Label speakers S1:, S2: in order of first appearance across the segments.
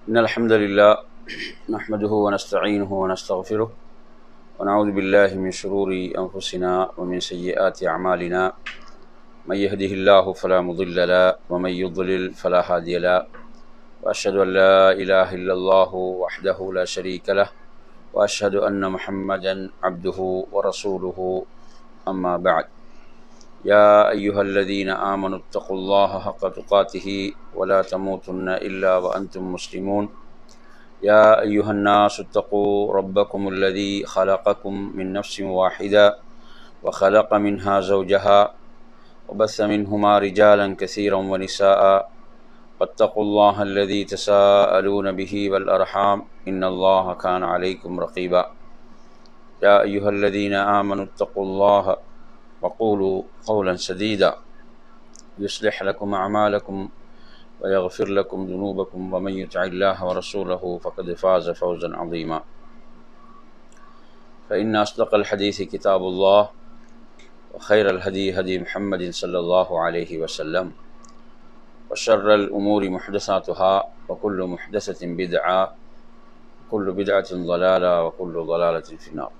S1: إن الحمد لله نحمده ونستعينه ونستغفره ونعوذ بالله من شرور أنفسنا ومن سيئات أعمالنا من يهده الله فلا مضل له ومن يضلل فلا هادي له وأشهد أن لا إله إلا الله وحده لا شريك له وأشهد أن محمدا عبده ورسوله أما بعد يا أيها الذين آمنوا اتقوا الله حق تقاته ولا تموتن إلا وأنتم مسلمون يا أيها الناس اتقوا ربكم الذي خلقكم من نفس واحدة وخلق منها زوجها وبث منهما رجالا كثيرا ونساء واتقوا الله الذي تساءلون به والأرحام إن الله كان عليكم رقيبا يا أيها الذين آمنوا اتقوا الله وقولوا قولا سديدا يصلح لكم أعمالكم ويغفر لكم ذنوبكم ومن يطع الله ورسوله فقد فاز فوزا عظيما فإن أصدق الحديث كتاب الله وخير الهدي هدي محمد صلى الله عليه وسلم وشر الأمور محدثاتها وكل محدثة بدعة وكل بدعة ضلالة وكل ضلالة في النار.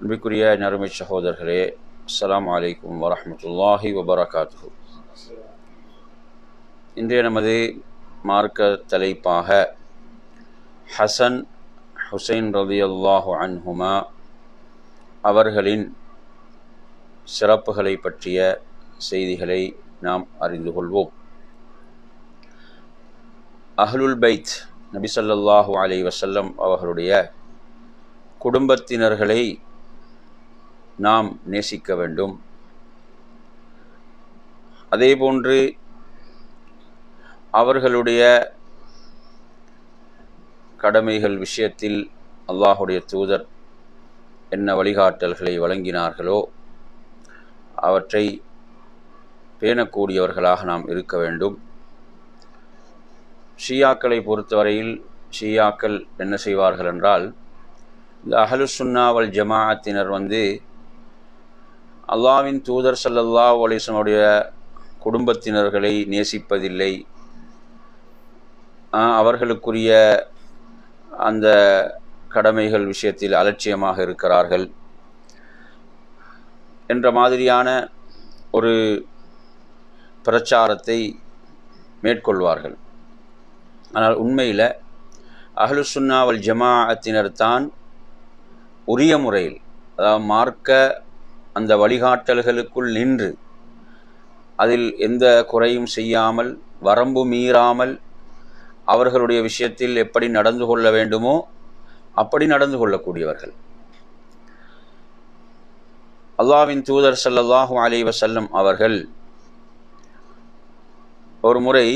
S1: அன்பிற்குரிய நறுமை சகோதரர்களே, அஸ்ஸலாமு அலைக்கும் வரஹ்மத்துல்லாஹி வபரகாத்துஹு. இன்றைய நமது மார்க்க தலைப்பாக ஹசன் ஹுசைன் ரலியல்லாஹு அன்ஹுமா அவர்களின் சிறப்புகளை பற்றிய செய்திகளை நாம் அறிந்து கொள்வோம். அஹ்லுல் பைத் நபி ஸல்லல்லாஹு அலைஹி வஸல்லம் அவர்களுடைய குடும்பத்தினர்களை நாம் நேசிக்க வேண்டும். அதேபோன்று அவர்களுடைய கடமைகள் விஷயத்தில் அல்லாஹுடைய தூதர் என்ன வழிகாட்டல்களை வழங்கினார்களோ அவற்றை பேணக்கூடியவர்களாக நாம் இருக்க வேண்டும். ஷியாக்களை பொறுத்தவரையில் ஷியாக்கள் என்ன செய்வார்கள் என்றால், இந்த அஹ்லுஸ் சுன்னா வல் ஜமாஅத்தினர் அல்லாஹ்வின் தூதர் ஸல்லல்லாஹு அலைஹி வஸல்லம் குடும்பத்தினர்களை நேசிப்பதில்லை, அவர்களுக்குரிய அந்த கடமைகள் விஷயத்தில் அலட்சியமாக இருக்கிறார்கள் என்ற மாதிரியான ஒரு பிரச்சாரத்தை மேற்கொள்வார்கள். ஆனால் உண்மையில் அஹ்லுஸ் சுன்னா வல் ஜமாஅத்தினர் தான் உரிய முறையில், அதாவது மார்க்க அந்த வழிகாட்டல்களுக்குள் நின்று அதில் எந்த குறையும் செய்யாமல் வரம்பு மீறாமல் அவர்களுடைய விஷயத்தில் எப்படி நடந்து கொள்ள வேண்டுமோ அப்படி நடந்து கொள்ளக்கூடியவர்கள். அல்லாஹ்வின் தூதர் ஸல்லல்லாஹு அலைஹி வஸல்லம் அவர்கள் ஒரு முறை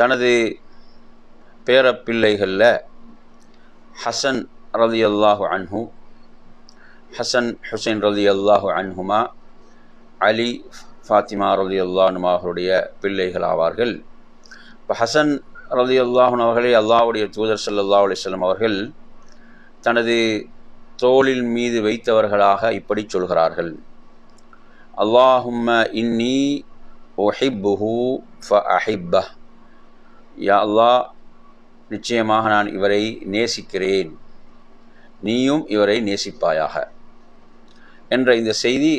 S1: தனது பேரப்பிள்ளைகளில் ஹசன் ரலியல்லாஹு அன்ஹு, ஹசன் ஹுசைன் ரலியல்லாஹு அன்ஹுமா, அலி ஃபாத்திமா ரலியல்லாஹு அன்ஹுமா அவர்களுடைய பிள்ளைகள் ஆவார்கள். இப்போ ஹசன் ரலியல்லாஹு அன்ஹு அவர்களை அல்லாஹ்வுடைய தூதர் ஸல்லல்லாஹு அலைஹி வஸல்லம் அவர்கள் தனது தோளின் மீது வைத்தவர்களாக இப்படி சொல்கிறார்கள்: அல்லாஹும்ம இன்னி உஹிப்புஹு ஃபஅஹிப்பஹ். யா அல்லாஹ், நிச்சயமாக நான் இவரை நேசிக்கிறேன், நீயும் இவரை நேசிப்பாயாக என்ற இந்த செய்தி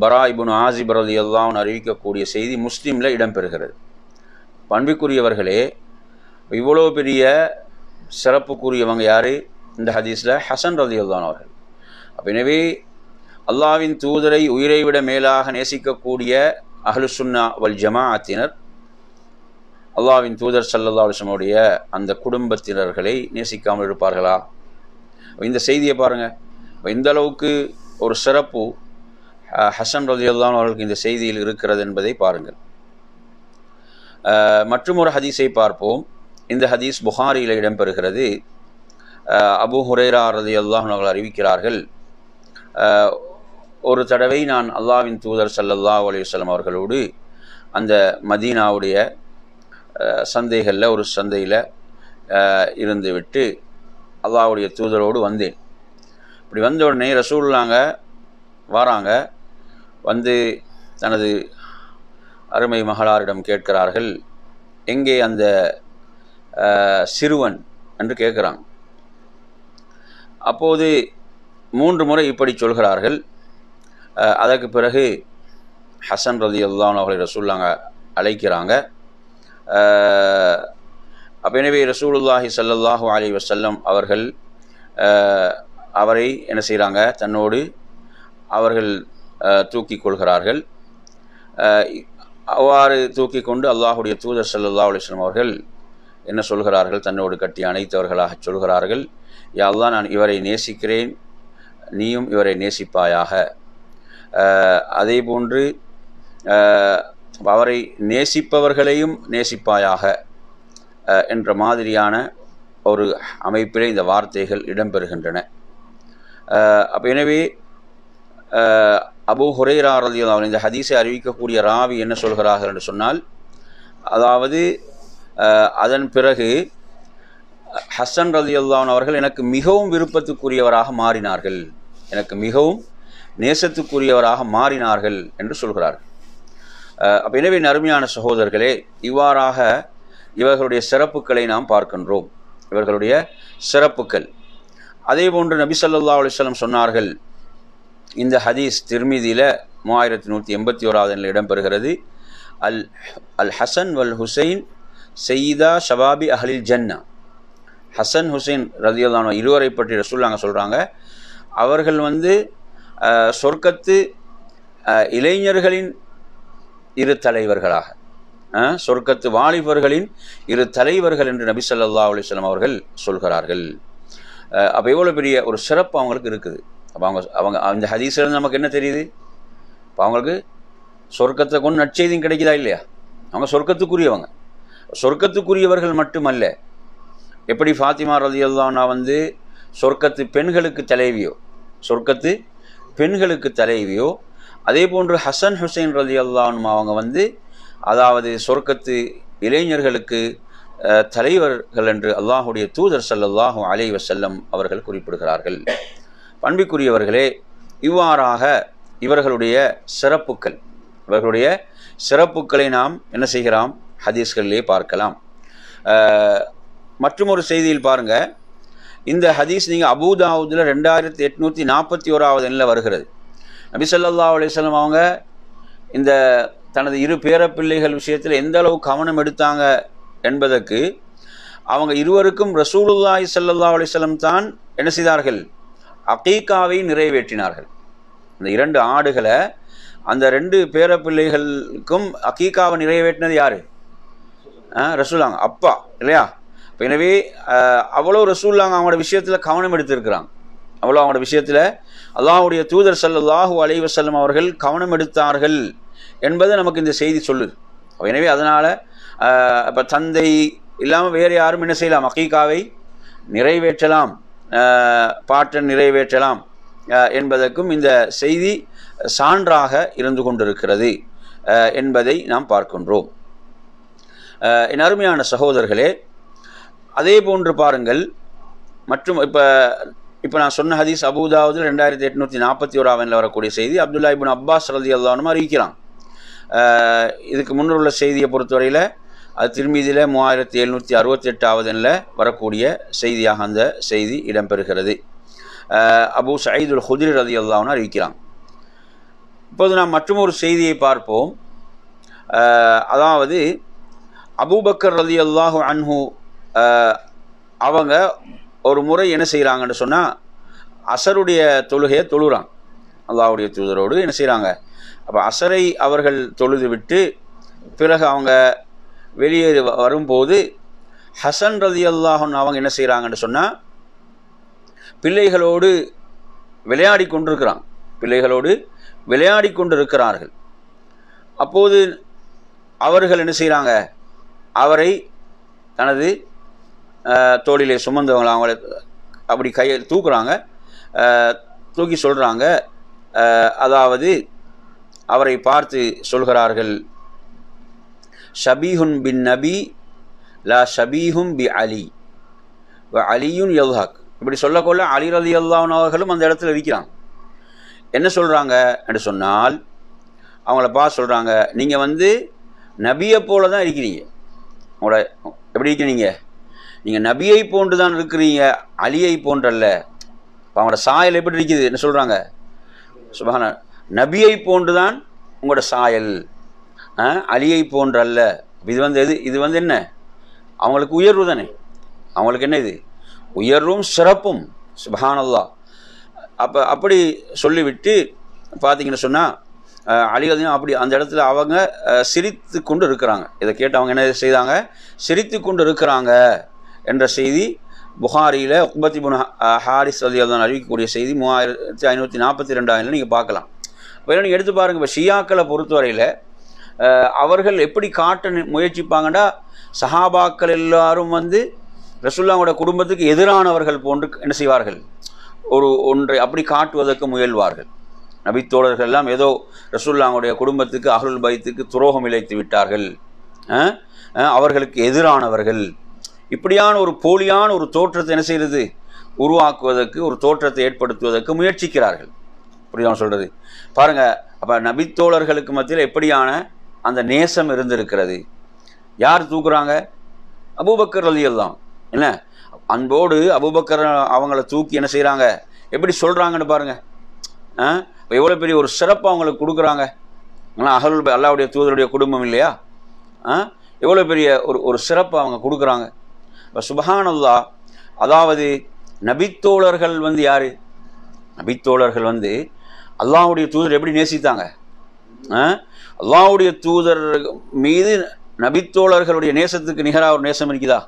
S1: பரா இப்னு ஆசிப் ரலியல்லாஹு அன்ஹு அறிவிக்கக்கூடிய செய்தி முஸ்லிமில் இடம்பெறுகிறது. அன்பிற்குரியவர்களே, இவ்வளோ பெரிய சிறப்புக்குரியவங்க யார் இந்த ஹதீஸில்? ஹசன் ரலியல்லாஹு அன்ஹு அவர்கள். எனவே அல்லாஹ்வின் தூதரை உயிரை விட மேலாக நேசிக்கக்கூடிய அஹ்லுஸ் சுன்னா வல் ஜமாஅத்தினர் அல்லாஹ்வின் தூதர் ஸல்லல்லாஹு அலைஹி வஸல்லம் அந்த குடும்பத்தினர்களை நேசிக்காமல் இருப்பார்களா? இந்த செய்தியை பாருங்கள். இந்த அளவுக்கு ஒரு சிறப்பு ஹசன் ரலியல்லாஹு அன்ஹு அவர்களுக்கு இந்த செய்தியில் இருக்கிறது என்பதை பாருங்கள். மற்றும் ஒரு ஹதீஸை பார்ப்போம். இந்த ஹதீஸ் புகாரியில் இடம்பெறுகிறது. அபூ ஹுரைரா ரலியல்லாஹு அன்ஹு அவர்கள் அறிவிக்கிறார்கள், ஒரு தடவை நான் அல்லாஹ்வின் தூதர் ஸல்லல்லாஹு அலைஹி வஸல்லம் அவர்களோடு அந்த மதீனாவுடைய சந்தைகளில் ஒரு சந்தையில் இருந்துவிட்டு அல்லாஹ்வுடைய தூதரோடு வந்தேன். இப்படி வந்த உடனே ரசூலுல்லாஹ் வராங்க, வந்து தனது அருமை மகளாரிடம் கேட்கிறார்கள், எங்கே அந்த சிறுவன் என்று கேட்குறாங்க. அப்போது 3 முறை இப்படி சொல்கிறார்கள். அதற்கு பிறகு ஹசன் ரலியல்லாஹு அன்ஹு அவர்களை ரசூலுல்லாஹ் அழைக்கிறாங்க. அப்போ எனவே ரசூலுல்லாஹி ஸல்லல்லாஹு அலைஹி வஸல்லம் அவர்கள் அவரை என்ன செய்கிறாங்க, தன்னோடு அவர்கள் தூக்கி கொள்கிறார்கள். அவ்வாறு தூக்கி கொண்டு அல்லாஹுடைய தூதர் ஸல்லல்லாஹு அலைஹி வஸல்லம் அவர்கள் என்ன சொல்கிறார்கள், தன்னோடு கட்டி அணைத்தவர்களாக சொல்கிறார்கள், யா அல்லாஹ், நான் இவரை நேசிக்கிறேன், நீயும் இவரை நேசிப்பாயாக. அதே போன்று அவரை நேசிப்பவர்களையும் நேசிப்பாயாக என்ற மாதிரியான ஒரு அமைப்பிலே இந்த வார்த்தைகள் இடம்பெறுகின்றன. அப்போ எனவே அபூ ஹுரைரா ரலியல்லாஹு அன்ஹு இந்த ஹதீஸை அறிவிக்கக்கூடிய ராவி என்ன சொல்கிறார்கள் என்று சொன்னால், அதாவது அதன் பிறகு ஹசன் ரலியல்லாஹு அன்ஹு அவர்கள் எனக்கு மிகவும் விருப்பத்துக்குரியவராக மாறினார்கள், எனக்கு மிகவும் நேசத்துக்குரியவராக மாறினார்கள் என்று சொல்கிறார்கள். அப்போ எனவே அருமையான சகோதரர்களே, இவ்வாறாக இவர்களுடைய சிறப்புகளை நாம் பார்க்கின்றோம், இவர்களுடைய சிறப்புகள். அதே போன்று நபி ஸல்லல்லாஹு அலைஹி வஸல்லம் சொன்னார்கள், இந்த ஹதீஸ் திர்மிதியில் 3181 இடம்பெறுகிறது. அல் ஹசன் வல் ஹுசைன் சையீதா ஷபாபி அஹ்லில் ஜன்னா. ஹசன் ஹுசைன் ரலியல்லாஹு அன்ஹு இருவரை பற்றி ரசூலுல்லாஹ் சொல்கிறாங்க, அவர்கள் சொர்க்கத்து இளைஞர்களின் 2 தலைவர்களாக, சொர்க்கத்து வாலிபர்களின் 2 தலைவர்கள் என்று நபி ஸல்லல்லாஹு அலைஹி வஸல்லம் அவர்கள் சொல்கிறார்கள். அப்போ எவ்வளோ பெரிய ஒரு சிறப்பு அவங்களுக்கு இருக்குது. அப்போ அவங்க அந்த ஹதீஸ்லேருந்து நமக்கு என்ன தெரியுது, இப்போ அவங்களுக்கு சொர்க்கத்தை கொண்டு நற்செய்தியும் கிடைக்குதா இல்லையா? அவங்க சொர்க்கத்துக்குரியவங்க, சொர்க்கத்துக்குரியவர்கள் மட்டுமல்ல. எப்படி ஃபாத்திமா ரலியல்லாஹு அன்ஹா சொர்க்கத்து பெண்களுக்கு தலைவியோ, சொர்க்கத்து பெண்களுக்கு தலைவியோ, அதே போன்று ஹசன் ஹுசைன் ரலியல்லாஹு அன்ஹு அவங்க அதாவது சொர்க்கத்து இளைஞர்களுக்கு தலைவர்கள் என்று அல்லாஹுடைய தூதர் ஸல்லல்லாஹு அலைஹி வஸல்லம் அவர்கள் குறிப்பிடுகிறார்கள். பண்பிற்குரியவர்களே, இவ்வாறாக இவர்களுடைய சிறப்புக்களை நாம் என்ன செய்கிறோம், ஹதீஸ்களிலே பார்க்கலாம். மற்றும் ஒரு செய்தியில் பாருங்க, இந்த ஹதீஸ் நீங்கள் அபூ தாவூதில் 2841 வருகிறது. நபி ஸல்லல்லாஹு அலைஹி வஸல்லம் அவங்க இந்த தனது 2 பேரப்பிள்ளைகள் விஷயத்தில் எந்த அளவு கவனம் எடுத்தாங்க என்பதற்கு அவங்க இருவருக்கும் ரசூலுல்லாஹி ஸல்லல்லாஹு அலைஹி வஸல்லம் தான் என்ன செய்தார்கள், அகீகாவை நிறைவேற்றினார்கள். இந்த 2 ஆடுகளை அந்த 2 பேரப்பிள்ளைகளுக்கும் அகீகாவை நிறைவேற்றினது யாரு? ரசூலுல்லாஹ் அப்பா இல்லையா? எனவே அவ்வளோ ரசூலுல்லாஹ் அவங்களோட விஷயத்தில் கவனம் எடுத்திருக்கிறாங்க. அவ்வளோ அவங்களோட விஷயத்தில் அல்லாஹ்வுடைய தூதர் ஸல்லல்லாஹு அலைஹி வஸல்லம் அவர்கள் கவனம் எடுத்தார்கள் என்பதை நமக்கு இந்த செய்தி சொல்லுது. எனவே அதனால் இப்போ தந்தை இல்லாமல் வேறு யாரும் என்ன செய்யலாம், அகீகாவை நிறைவேற்றலாம், பாட்டன் நிறைவேற்றலாம் என்பதற்கும் இந்த செய்தி சான்றாக இருந்து கொண்டிருக்கிறது என்பதை நாம் பார்க்கின்றோம். என் அருமையான சகோதரர்களே, அதே போன்று பாருங்கள், மற்றும் இப்போ நான் சொன்ன ஹதீஸ் அபூ தாவூதில் 2841 வரக்கூடிய செய்தி அப்துல்லா இப்னு அப்பாஸ் ரலியல்லாஹு அன்ஹு அறிவிக்கிறான். இதுக்கு முன்னர் உள்ள செய்தியை பொறுத்தவரையில் அது திர்மிதியில் 3768 வரக்கூடிய செய்தியாக அந்த செய்தி இடம்பெறுகிறது. அபூ சயீதுல் ஹுத்ரி ரலியல்லாஹு அன்ஹு அறிவிக்கிறான். இப்போது நாம் மற்றும் ஒரு செய்தியை பார்ப்போம். அதாவது அபூபக்கர் ரலியல்லாஹு அன்ஹு அவங்க ஒரு முறை என்ன செய்கிறாங்கன்னு சொன்னால், அசருடைய தொழுகையை தொழுகிறாங்க அல்லாஹ்வுடைய தூதரோடு என்ன செய்கிறாங்க. அப்போ அசரை அவர்கள் தொழுது விட்டு பிறகு அவங்க வெளியேறி வரும்போது ஹசன் ரலியல்லாஹு அன்ஹு அவங்க என்ன செய்கிறாங்கன்னு சொன்னால், பிள்ளைகளோடு விளையாடி கொண்டிருக்கிறார்கள். அப்போது அவர்கள் என்ன செய்கிறாங்க, அவரை தனது தோளிலே சுமந்தவங்களை அவங்கள அப்படி கையில் தூக்குறாங்க. தூக்கி சொல்கிறாங்க, அதாவது அவரை பார்த்து சொல்கிறார்கள், ஷபீஹுன் பின் நபி லா ஷபீஹும் பி அலி வ அலியுன் யல்ஹக். இப்படி சொல்லக்கொள்ள அலி ரலியல்லாஹு அன்ஹு அவர்களும் அந்த இடத்துல இருக்கிறாங்க. என்ன சொல்கிறாங்க என்று சொன்னால், அவங்கள பார்த்து சொல்கிறாங்க, நீங்கள் நபியை போல தான் இருக்கிறீங்க, உங்களோட எப்படி இருக்கிறீங்க, நீங்கள் நபியை போன்று தான் இருக்கிறீங்க, அலியை போன்றல்ல. இப்போ அவங்களோட சாயல் எப்படி இருக்குது என்ன சொல்கிறாங்க, சுபஹான, நபியை போன்று தான் உங்களோட சாயல், அலியை போன்றல்ல. இது வந்து இது வந்து என்ன, அவங்களுக்கு உயர்வு தானே, அவங்களுக்கு என்ன இது உயர்வும் சிறப்பும், சுபஹானல்லாஹ். அப்படி சொல்லிவிட்டு பார்த்தீங்கன்னு சொன்னால் அலிகளையும் அப்படி அந்த இடத்துல அவங்க சிரித்து கொண்டு இருக்கிறாங்க. இதை கேட்டு அவங்க என்ன செய்தாங்க, சிரித்து கொண்டு இருக்கிறாங்க என்ற செய்தி புகாரியில் உக்பத் இப்னு ஹாரிஸ் ரலியல்லாஹு அன்ஹு அறிவிக்கக்கூடிய செய்தி 3542 நீங்கள் பார்க்கலாம். இப்போ நீங்கள் எடுத்து பாருங்கள். இப்போ ஷியாக்களை பொறுத்தவரையில் அவர்கள் எப்படி காட்ட முயற்சிப்பாங்கன்னா, சஹாபாக்கள் எல்லாரும் வந்து ரசூலுல்லாஹ்வோட குடும்பத்துக்கு எதிரானவர்கள் போன்று என்ன செய்வார்கள், ஒன்றை அப்படி காட்டுவதற்கு முயல்வார்கள். நபித்தோழர்கள் எல்லாம் ஏதோ ரசூலுல்லாஹ்வுடைய குடும்பத்துக்கு அஹ்லுல் பைத்துக்கு துரோகம் இழைத்து விட்டார்கள், அவர்களுக்கு எதிரானவர்கள், இப்படியான ஒரு போலியான ஒரு தோற்றத்தை என்ன செய்கிறது, உருவாக்குவதற்கு, ஒரு தோற்றத்தை ஏற்படுத்துவதற்கு முயற்சிக்கிறார்கள். புரியாமல் சொல்கிறது பாருங்கள். அப்போ நபித்தோழர்களுக்கு மத்தியில் எப்படியான அந்த நேசம் இருந்திருக்கிறது. யார் தூக்குறாங்க, அபூபக்கர் ரலியல்லாஹு என்ன அன்போடு அபூபக்கர் அவங்கள தூக்கி என்ன செய்கிறாங்க, எப்படி சொல்கிறாங்கன்னு பாருங்கள். இப்போ எவ்வளோ பெரிய ஒரு சிறப்பு அவங்களுக்கு கொடுக்குறாங்க. ஆனால் அல்லாஹ்வுடைய தூதருடைய குடும்பம் இல்லையா, எவ்வளோ பெரிய ஒரு சிறப்பு அவங்க கொடுக்குறாங்க. இப்போ சுப்ஹானல்லாஹ், அதாவது நபித்தோழர்கள் வந்து யார், நபித்தோழர்கள் வந்து அல்லாஹ்வுடைய தூதர் எப்படி நேசித்தாங்க, அல்லாஹ்வுடைய தூதர் மீது நபித்தோழர்களுடைய நேசத்துக்கு நிகராக ஒரு நேசம் இருக்குதா?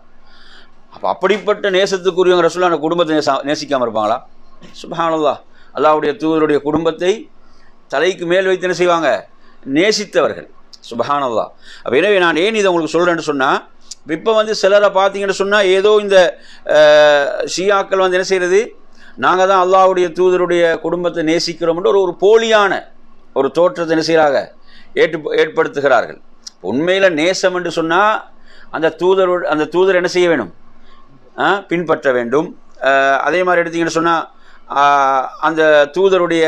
S1: அப்போ அப்படிப்பட்ட நேசத்துக்குரியவங்க ரசூலுல்லாஹ் குடும்பத்தை நேசிக்காமல் இருப்பாங்களா? சுப்ஹானல்லாஹ், அல்லாஹ்வுடைய தூதருடைய குடும்பத்தை தலைக்கு மேல் வைத்து என்ன செய்வாங்க, நேசித்தவர்கள். சுப்ஹானல்லாஹ். அப்போ எனவே நான் ஏன் இதை உங்களுக்கு சொல்கிறேன்னு சொன்னால், இப்போ வந்து சிலரை பார்த்தீங்கன்னு சொன்னால் ஏதோ இந்த ஷியாக்கள் வந்து என்ன செய்கிறது, நாங்கள் தான் அல்லாஹ்வுடைய தூதருடைய குடும்பத்தை நேசிக்கிறோம்ன்ற ஒரு போலியான ஒரு தோற்றத்தை என்ன செய்கிறாங்க, ஏற்படுத்துகிறார்கள். உண்மையில் நேசம் என்று சொன்னால் அந்த தூதர் என்ன செய்ய வேணும், பின்பற்ற வேண்டும். அதே மாதிரி எடுத்தீங்கன்னு சொன்னால் அந்த தூதருடைய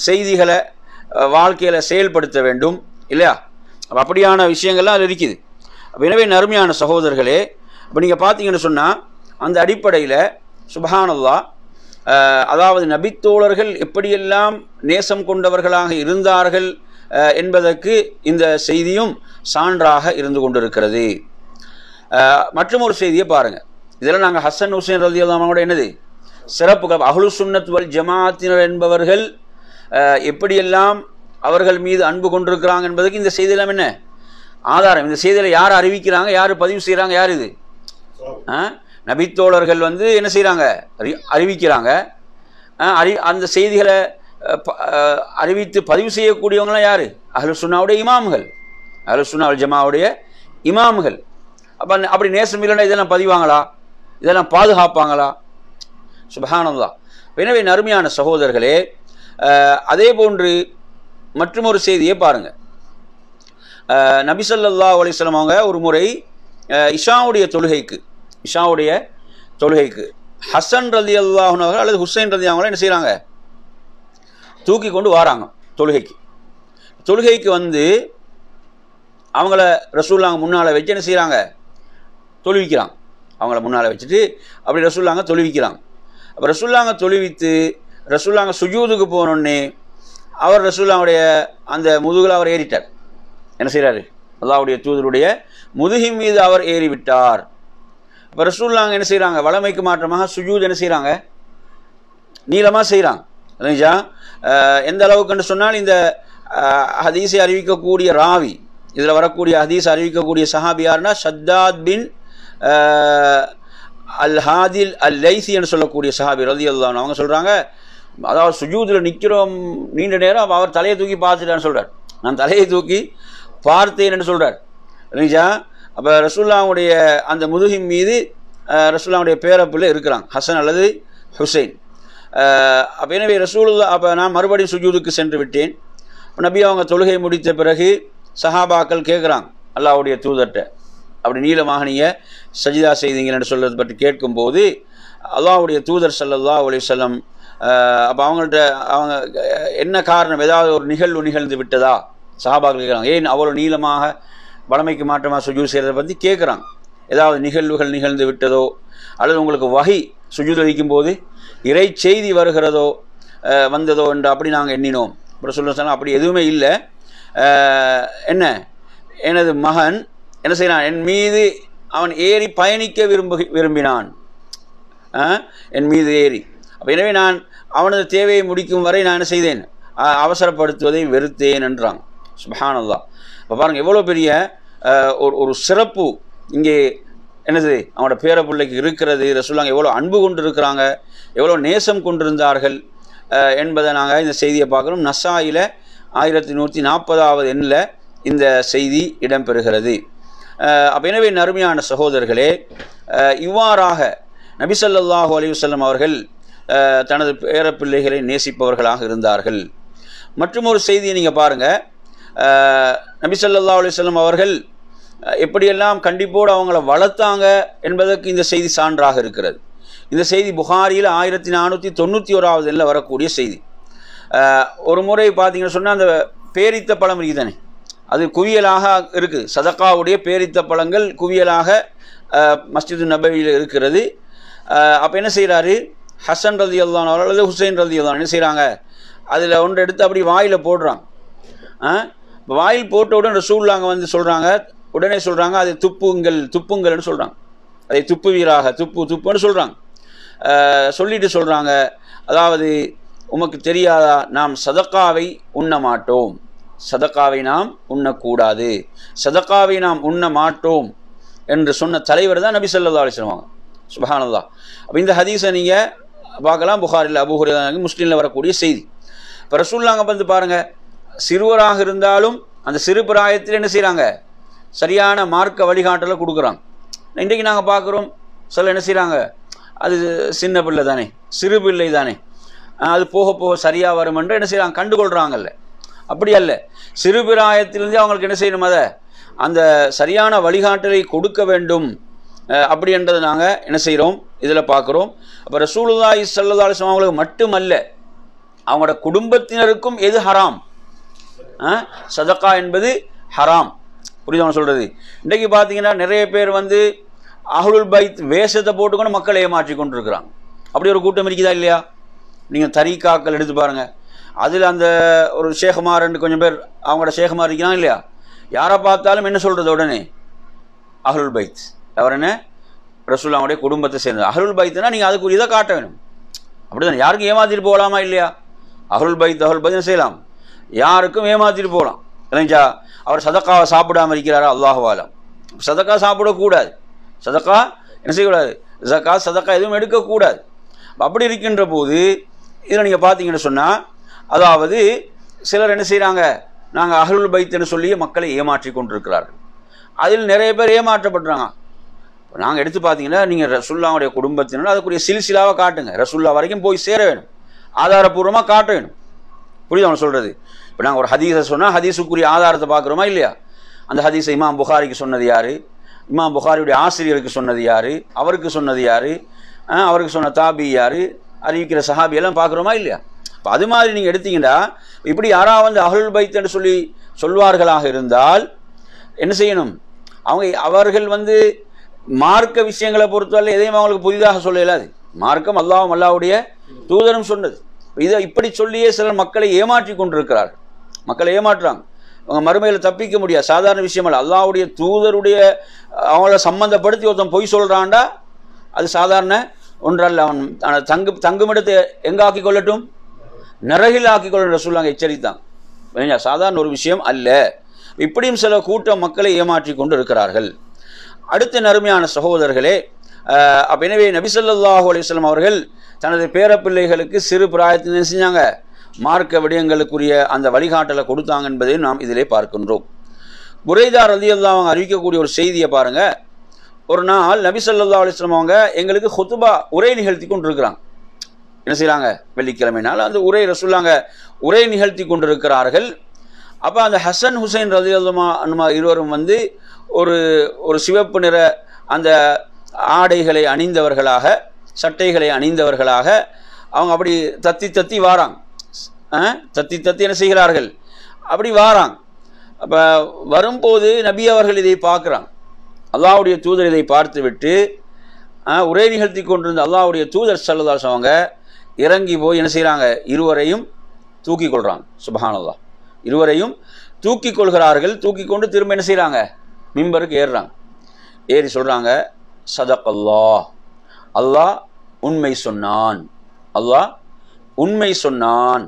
S1: செய்திகளை வாழ்க்கையில் செயல்படுத்த வேண்டும் இல்லையா? அப்படியான விஷயங்கள்லாம் அது இருக்குது. எனவே நறுமையான சகோதரர்களே, இப்போ நீங்கள் பார்த்தீங்கன்னு சொன்னால் அந்த அடிப்படையில் சுப்ஹானல்லாஹ், அதாவது நபித்தோழர்கள் எப்படியெல்லாம் நேசம் கொண்டவர்களாக இருந்தார்கள் என்பதற்கு இந்த செய்தியும் சான்றாக இருந்து கொண்டிருக்கிறது. மற்றும் ஒரு செய்தியை பாருங்கள். இதெல்லாம் நாங்கள் ஹசன் ஹுசைன் ரலியல்லாஹு அன்ஹு என்னது சிறப்புகள், அஹ்லு சுன்னத் வல் ஜமாஅத்தினர் என்பவர்கள் எப்படியெல்லாம் அவர்கள் மீது அன்பு கொண்டிருக்கிறாங்க என்பதற்கு இந்த செய்தியெல்லாம் என்ன ஆதாரம். இந்த செய்தியில் யார் அறிவிக்கிறாங்க, யார் பதிவு செய்கிறாங்க, யார் இது, நபித்தோழர்கள் வந்து என்ன செய்கிறாங்க, அறிவிக்கிறாங்க. அந்த செய்திகளை அறிவித்து பதிவு செய்யக்கூடியவங்களாம் யார், அஹ்லு சுன்னாவுடைய இமாம்கள், அஹ்லு சுன்னா வல் ஜமாவுடைய இமாம்கள். அப்படி நேசம் இல்லைன்னா இதெல்லாம் பதிவாங்களா, இதெல்லாம் பாதுகாப்பாங்களா? சுப்ஹானல்லாஹ். எனவே நறுமையான சகோதரர்களே, அதே போன்று மற்றும் ஒரு செய்தியை பாருங்கள். நபி ஸல்லல்லாஹு அலைஹி வஸல்லம் அவங்க ஒரு முறை இஷாவுடைய தொழுகைக்கு ஹசன் ரலியல்லாஹு அன்ஹு அல்லது ஹுசைன் ரலியல்லாஹு அன்ஹு என்ன செய்கிறாங்க, தூக்கி கொண்டு வராங்க தொழுகைக்கு வந்து அவங்கள ரசூலுல்லாஹ் முன்னால் வச்சு என்ன செய்கிறாங்க, தொழுவிக்கிறாங்க. அவங்கள முன்னால் வச்சுட்டு அப்படி ரசூலுல்லாஹ் தொழுவிக்கிறாங்க. அப்போ ரசூலுல்லாஹ் தொழுவித்து ரசூலுல்லாஹ் சுஜூதுக்கு போனோடனே அவர் ரசூலுல்லாஹ்வுடைய அந்த முதுகில் அவர் ஏறிட்டார். என்ன செய்கிறாரு, அல்லாஹ்வுடைய தூதருடைய முதுகின் மீது அவர் ஏறிவிட்டார். அப்போ ரசூலுல்லாஹ் என்ன செய்கிறாங்க, வளமைக்கு மாற்றமாக சுஜூத் என்ன செய்கிறாங்க, நீளமாக செய்கிறாங்க. இல்லைங்களா? எந்த அளவுக்குன்னு சொன்னால் இந்த ஹதீஸை அறிவிக்கக்கூடிய ராவி, இதில் வரக்கூடிய ஹதீஸ் அறிவிக்கக்கூடிய சஹாபி யாருன்னா ஷத்தாத் பின் அல் ஹாதில் அல் லைசி என்று சொல்லக்கூடிய சஹாபி ரலியல்லாஹு அன்ஹு. அவங்க சொல்கிறாங்க, அதாவது சுஜூதில் நிற்கிறோம் நீண்ட நேரம், அவர் தலையை தூக்கி பார்த்துட்டான்னு சொல்கிறார். நான் தலையை தூக்கி பார்த்தேன் என்று சொல்கிறார். இல்லைங்களா? அப்போ ரசூலுல்லாஹ்வுடைய அந்த முதுகின் மீது ரசூலுல்லாஹ்வுடைய பேரப்பிள்ளை இருக்கிறாங்க, ஹசன் அல்லது ஹுசைன். அப்போ எனவே ரசூலுல்லாஹ், அப்போ நான் மறுபடியும் சுஜூதுக்கு சென்று விட்டேன். நபி அவங்க தொழுகை முடித்த பிறகு சஹாபாக்கள் கேட்குறாங்க அல்லாஹ்வுடைய தூதர்கிட்ட, அப்படி நீளமாக நீங்கள் சஜிதா செய்தீங்கன்னு சொல்கிறது பற்றி கேட்கும்போது அல்லாஹ்வுடைய தூதர் ஸல்லல்லாஹு அலைஹி வஸல்லம் அப்போ அவங்க என்ன காரணம், ஏதாவது ஒரு நிகழ்வு நிகழ்ந்து விட்டதா? சஹாபாக்கள் கேட்குறாங்க, ஏன் அவ்வளோ நீளமாக வளமைக்கு மாற்றமாக சுஜூத் செய்கிறத பற்றி கேட்குறாங்க. ஏதாவது நிகழ்வுகள் நிகழ்ந்து விட்டதோ அல்லது உங்களுக்கு வஹி சுஜூத் வைக்கும்போது இறை செய்தி வருகிறதோ வந்ததோ என்று அப்படி நாங்கள் எண்ணினோம். ரசூலுல்லாஹி ஸல்லல்லாஹு அலைஹி வஸல்லம் அப்படி எதுவுமே இல்லை. என்ன எனது மகன் என்ன செய்யறான், என் மீது அவன் ஏறி பயணிக்க விரும்பினான், என் மீது ஏறி. அப்போ எனவே நான் அவனது தேவையை முடிக்கும் வரை நான் என்ன செய்தேன், அவசரப்படுத்துவதை வெறுத்தேன் என்றாங்க. சுப்ஹானல்லாஹ். இப்போ பாருங்கள் எவ்வளோ பெரிய ஒரு சிறப்பு இங்கே என்னது அவனோட பேர பிள்ளைக்கு இருக்கிறது. ரசூலுல்லாஹ் எவ்வளோ அன்பு கொண்டு இருக்கிறாங்க, எவ்வளோ நேசம் கொண்டிருந்தார்கள் என்பதை நாங்கள் இந்த செய்தியை பார்க்குறோம். நசாயில 1140வது எண்ணில் இந்த செய்தி இடம்பெறுகிறது. அப்போ எனவே அருமையான சகோதரர்களே, இவ்வாறாக நபி ஸல்லல்லாஹு அலைஹி வஸல்லம் அவர்கள் தனது பேரப்பிள்ளைகளை நேசிப்பவர்களாக இருந்தார்கள். மற்றும் ஒரு செய்தியை நீங்கள் பாருங்கள், நபி ஸல்லல்லாஹு அலைஹி வஸல்லம் அவர்கள் எப்படியெல்லாம் கண்டிப்போடு அவங்கள வளர்த்தாங்க என்பதற்கு இந்த செய்தி சான்றாக இருக்கிறது. இந்த செய்தி புகாரியில் 1491வது எண்ணில் வரக்கூடிய செய்தி. ஒரு முறை பார்த்தீங்கன்னு சொன்னால் அந்த பேரித்த பழம் இருக்குதானே, அது குவியலாக இருக்குது. சதக்காவுடைய பேரித்த பழங்கள் குவியலாக மஸ்ஜிது நபவியில் இருக்கிறது. அப்போ என்ன செய்கிறாரு, ஹசன் ரலியல்லாஹு அன்ஹு அல்லது ஹுசைன் ரலியல்லாஹு அன்ஹு என்ன செய்கிறாங்க, அதில் ஒன்று எடுத்து அப்படி வாயில் போடுறாங்க. வாயில் போட்ட உடனே ரசூலுல்லாஹ் வந்து சொல்கிறாங்க, உடனே சொல்கிறாங்க அதை துப்புங்கள்னு சொல்கிறாங்க. அதை துப்புவீராக, துப்புன்னு சொல்கிறாங்க. சொல்லிட்டு சொல்கிறாங்க, அதாவது உமக்கு தெரியாதா, நாம் சதக்காவை உண்ண மாட்டோம், சதக்காவை நாம் உண்ணக்கூடாது, சதக்காவை நாம் உண்ண மாட்டோம் என்று சொன்ன தலைவர் தான் நபி ஸல்லல்லாஹு அலைஹி வஸல்லம். சுப்ஹானல்லாஹ். அப்போ இந்த ஹதீஸை நீங்கள் பார்க்கலாம், புகாரில், அபூ ஹுரைரா, முஸ்லிமில் வரக்கூடிய செய்தி. இப்போ ரசூலுல்லாஹ் வந்து பாருங்கள், சிறுவராக இருந்தாலும் அந்த சிறு பிராயத்தில் என்ன செய்கிறாங்க, சரியான மார்க்க வழிகாட்டலை கொடுக்குறாங்க. இன்றைக்கு நாங்கள் பார்க்குறோம், சில என்ன செய்கிறாங்க, அது சின்ன பிள்ளை தானே, சிறு பிள்ளை தானே, அது போக போக சரியாக வரும் என்று என்ன செய்கிறாங்க, கண்டுகொள்கிறாங்கல்ல. அப்படி அல்ல, சிறு பிராயத்திலிருந்தே அவங்களுக்கு என்ன செய்யணும், அதை அந்த சரியான வழிகாட்டலை கொடுக்க வேண்டும். அப்படி என்றதை நாங்கள் என்ன செய்கிறோம், இதில் பார்க்குறோம். அப்போ ரசூலுல்லாஹி ஸல்லல்லாஹு அலைஹி வஸல்லம் அவங்களுக்கு மட்டுமல்ல, அவங்களோட குடும்பத்தினருக்கும் எது ஹராம், சதக்கா என்பது ஹராம். புரியுதா சொல்கிறது? இன்றைக்கு பார்த்தீங்கன்னா நிறைய பேர் வந்து அஹ்லுல் பைத் வேஷத்தை போட்டுக்கொண்டு மக்களை ஏமாற்றி கொண்டு இருக்கிறாங்க. அப்படி ஒரு கூட்டம் இருக்குதா இல்லையா? நீங்கள் தரீக்காக்கள் எடுத்து பாருங்கள், அதில் அந்த ஒரு ஷேகுமார் ரெண்டு கொஞ்சம் பேர் அவங்களோட ஷேகுமார் இருக்கிறாங்க இல்லையா, யாரை பார்த்தாலும் என்ன சொல்கிறது உடனே, அஹ்லுல் பைத். அவர் என்ன, ரசூலுல்லாஹ்வுடைய குடும்பத்தை சேர்ந்தது. அஹ்லுல் பைத்னா நீங்கள் அதுக்கு இதை காட்ட வேணும். அப்படி தானே, யாருக்கும் ஏமாற்றிட்டு போகலாமா இல்லையா? அஹ்லுல் பைத் செய்யலாம், யாருக்கும் ஏமாற்றிட்டு போகலாம் இல்லைங்களா? அவர் சதக்காவை சாப்பிடாமல் இருக்கிறாரா, அல்லாஹு ஆலம். சதக்கா சாப்பிடக்கூடாது, சதக்கா என்ன செய்யக்கூடாது, ஜக்காத் சதக்கா எதுவும் எடுக்கக்கூடாது. அப்படி இருக்கின்ற போது இதில் நீங்கள் பார்த்தீங்கன்னு சொன்னால், அதாவது சிலர் என்ன செய்கிறாங்க, நாங்கள் அஹ்லுல் பைத்னு சொல்லி மக்களை ஏமாற்றி கொண்டிருக்கிறார்கள். அதில் நிறைய பேர் ஏமாற்றப்படுறாங்க. நாங்கள் எடுத்து பார்த்தீங்கன்னா, நீங்கள் ரசூலுல்லாஹ்வுடைய குடும்பத்தினர் அதுக்குரிய சில்சிலாவை காட்டுங்க, ரசூலுல்லாஹ் வரைக்கும் போய் சேர வேணும், ஆதாரபூர்வமாக காட்ட வேணும். புரியுது அவன் சொல்கிறது? இப்போ நாங்கள் ஒரு ஹதீஸை சொன்னால் ஹதீஸுக்குரிய ஆதாரத்தை பார்க்குறோமா இல்லையா? அந்த ஹதீஸை இமாம் புகாரிக்கு சொன்னது யார், இமாம் புகாரியுடைய ஆசிரியருக்கு சொன்னது யார், அவருக்கு சொன்னது யார், அவருக்கு சொன்ன தாபி யார், அறிவிக்கிற சஹாபி எல்லாம் பார்க்குறோமா இல்லையா? இப்போ அது மாதிரி நீங்கள் எடுத்தீங்கன்னா, இப்படி யாராவது வந்து அஹ்லுல் பைத் என்று சொல்லி சொல்வார்களாக இருந்தால் என்ன செய்யணும், அவர்கள் வந்து மார்க்க விஷயங்களை பொறுத்தவரை எதையும் அவங்களுக்கு புதிதாக சொல்ல இயலாது. மார்க்கம் அல்லாஹ்வும் அல்லாஹ்வுடைய தூதரும் சொன்னது. இதை இப்படி சொல்லியே சிலர் மக்களை ஏமாற்றி கொண்டிருக்கிறார்கள், மக்களை ஏமாற்றுறாங்க. அவங்க மறுமையில் தப்பிக்க முடியாது, சாதாரண விஷயம் அல்ல. அல்லாஹ்வுடைய தூதருடைய அவங்கள சம்பந்தப்படுத்தி ஒருத்தன் பொய் சொல்கிறான்டா, அது சாதாரண ஒன்றல்ல. அவன் தங்குமிடத்தை எங்கே ஆக்கி கொள்ளட்டும், நரகில் ஆக்கி கொள்ள ரசூலுல்லாஹ் எச்சரித்தான். சாதாரண ஒரு விஷயம் அல்ல. இப்படியும் சில கூட்டம் மக்களை ஏமாற்றி கொண்டு இருக்கிறார்கள். அடுத்த நறுமையான சகோதரர்களே, எனவே நபி ஸல்லல்லாஹு அலைஹி வஸல்லம் அவர்கள் தனது பேரப்பிள்ளைகளுக்கு சிறு பிராயத்தில் செஞ்சாங்க, மார்க்க விடயங்களுக்குரிய அந்த வழிகாட்டலை கொடுத்தாங்க என்பதை நாம் இதிலே பார்க்கின்றோம். புரைதா ரலியல்லாஹு அன்ஹு அறிவிக்கக்கூடிய ஒரு செய்தியை பாருங்க. ஒரு நாள் நபி ஸல்லல்லாஹு அலைஹி வஸல்லம் அவங்க எங்களுக்கு ஹுத்பா உரை நிகழ்த்தி கொண்டிருக்கிறாங்க. என்ன செய்கிறாங்க, வெள்ளிக்கிழமை நாள் அந்த உரை ரசூலுல்லாஹ் உரை நிகழ்த்தி கொண்டிருக்கிறார்கள். அப்போ அந்த ஹசன் ஹுசைன் ரலியல்லாஹு அன்ஹுமா இருவரும் வந்து ஒரு சிவப்பு நிற அந்த ஆடைகளை அணிந்தவர்களாக, சட்டைகளை அணிந்தவர்களாக அவங்க அப்படி தத்தி வாராங்க. தத்தி என்ன செய்கிறார்கள், அப்படி வாராங்க. அப்போ வரும்போது நபி அவர்கள் இதை பார்க்குறாங்க. அல்லாஹ்வுடைய தூதர் இதை பார்த்துவிட்டு உரை நிகழ்த்தி கொண்டிருந்த அல்லாஹ்வுடைய தூதர் ஸல்லல்லாஹு அலைஹி வஸல்லம் அவங்க இறங்கி போய் என்ன செய்கிறாங்க, இருவரையும் தூக்கி கொள்கிறாங்க. சுப்ஹானல்லாஹ், இருவரையும் தூக்கி கொள்கிறார்கள். தூக்கி கொண்டு திரும்ப என்ன செய்கிறாங்க, மிம்பருக்கு ஏறுறாங்க. ஏறி சொல்கிறாங்க, சதகல்லாஹ், அல்லாஹ் உண்மை சொன்னான், அல்லாஹ் உண்மை சொன்னான்,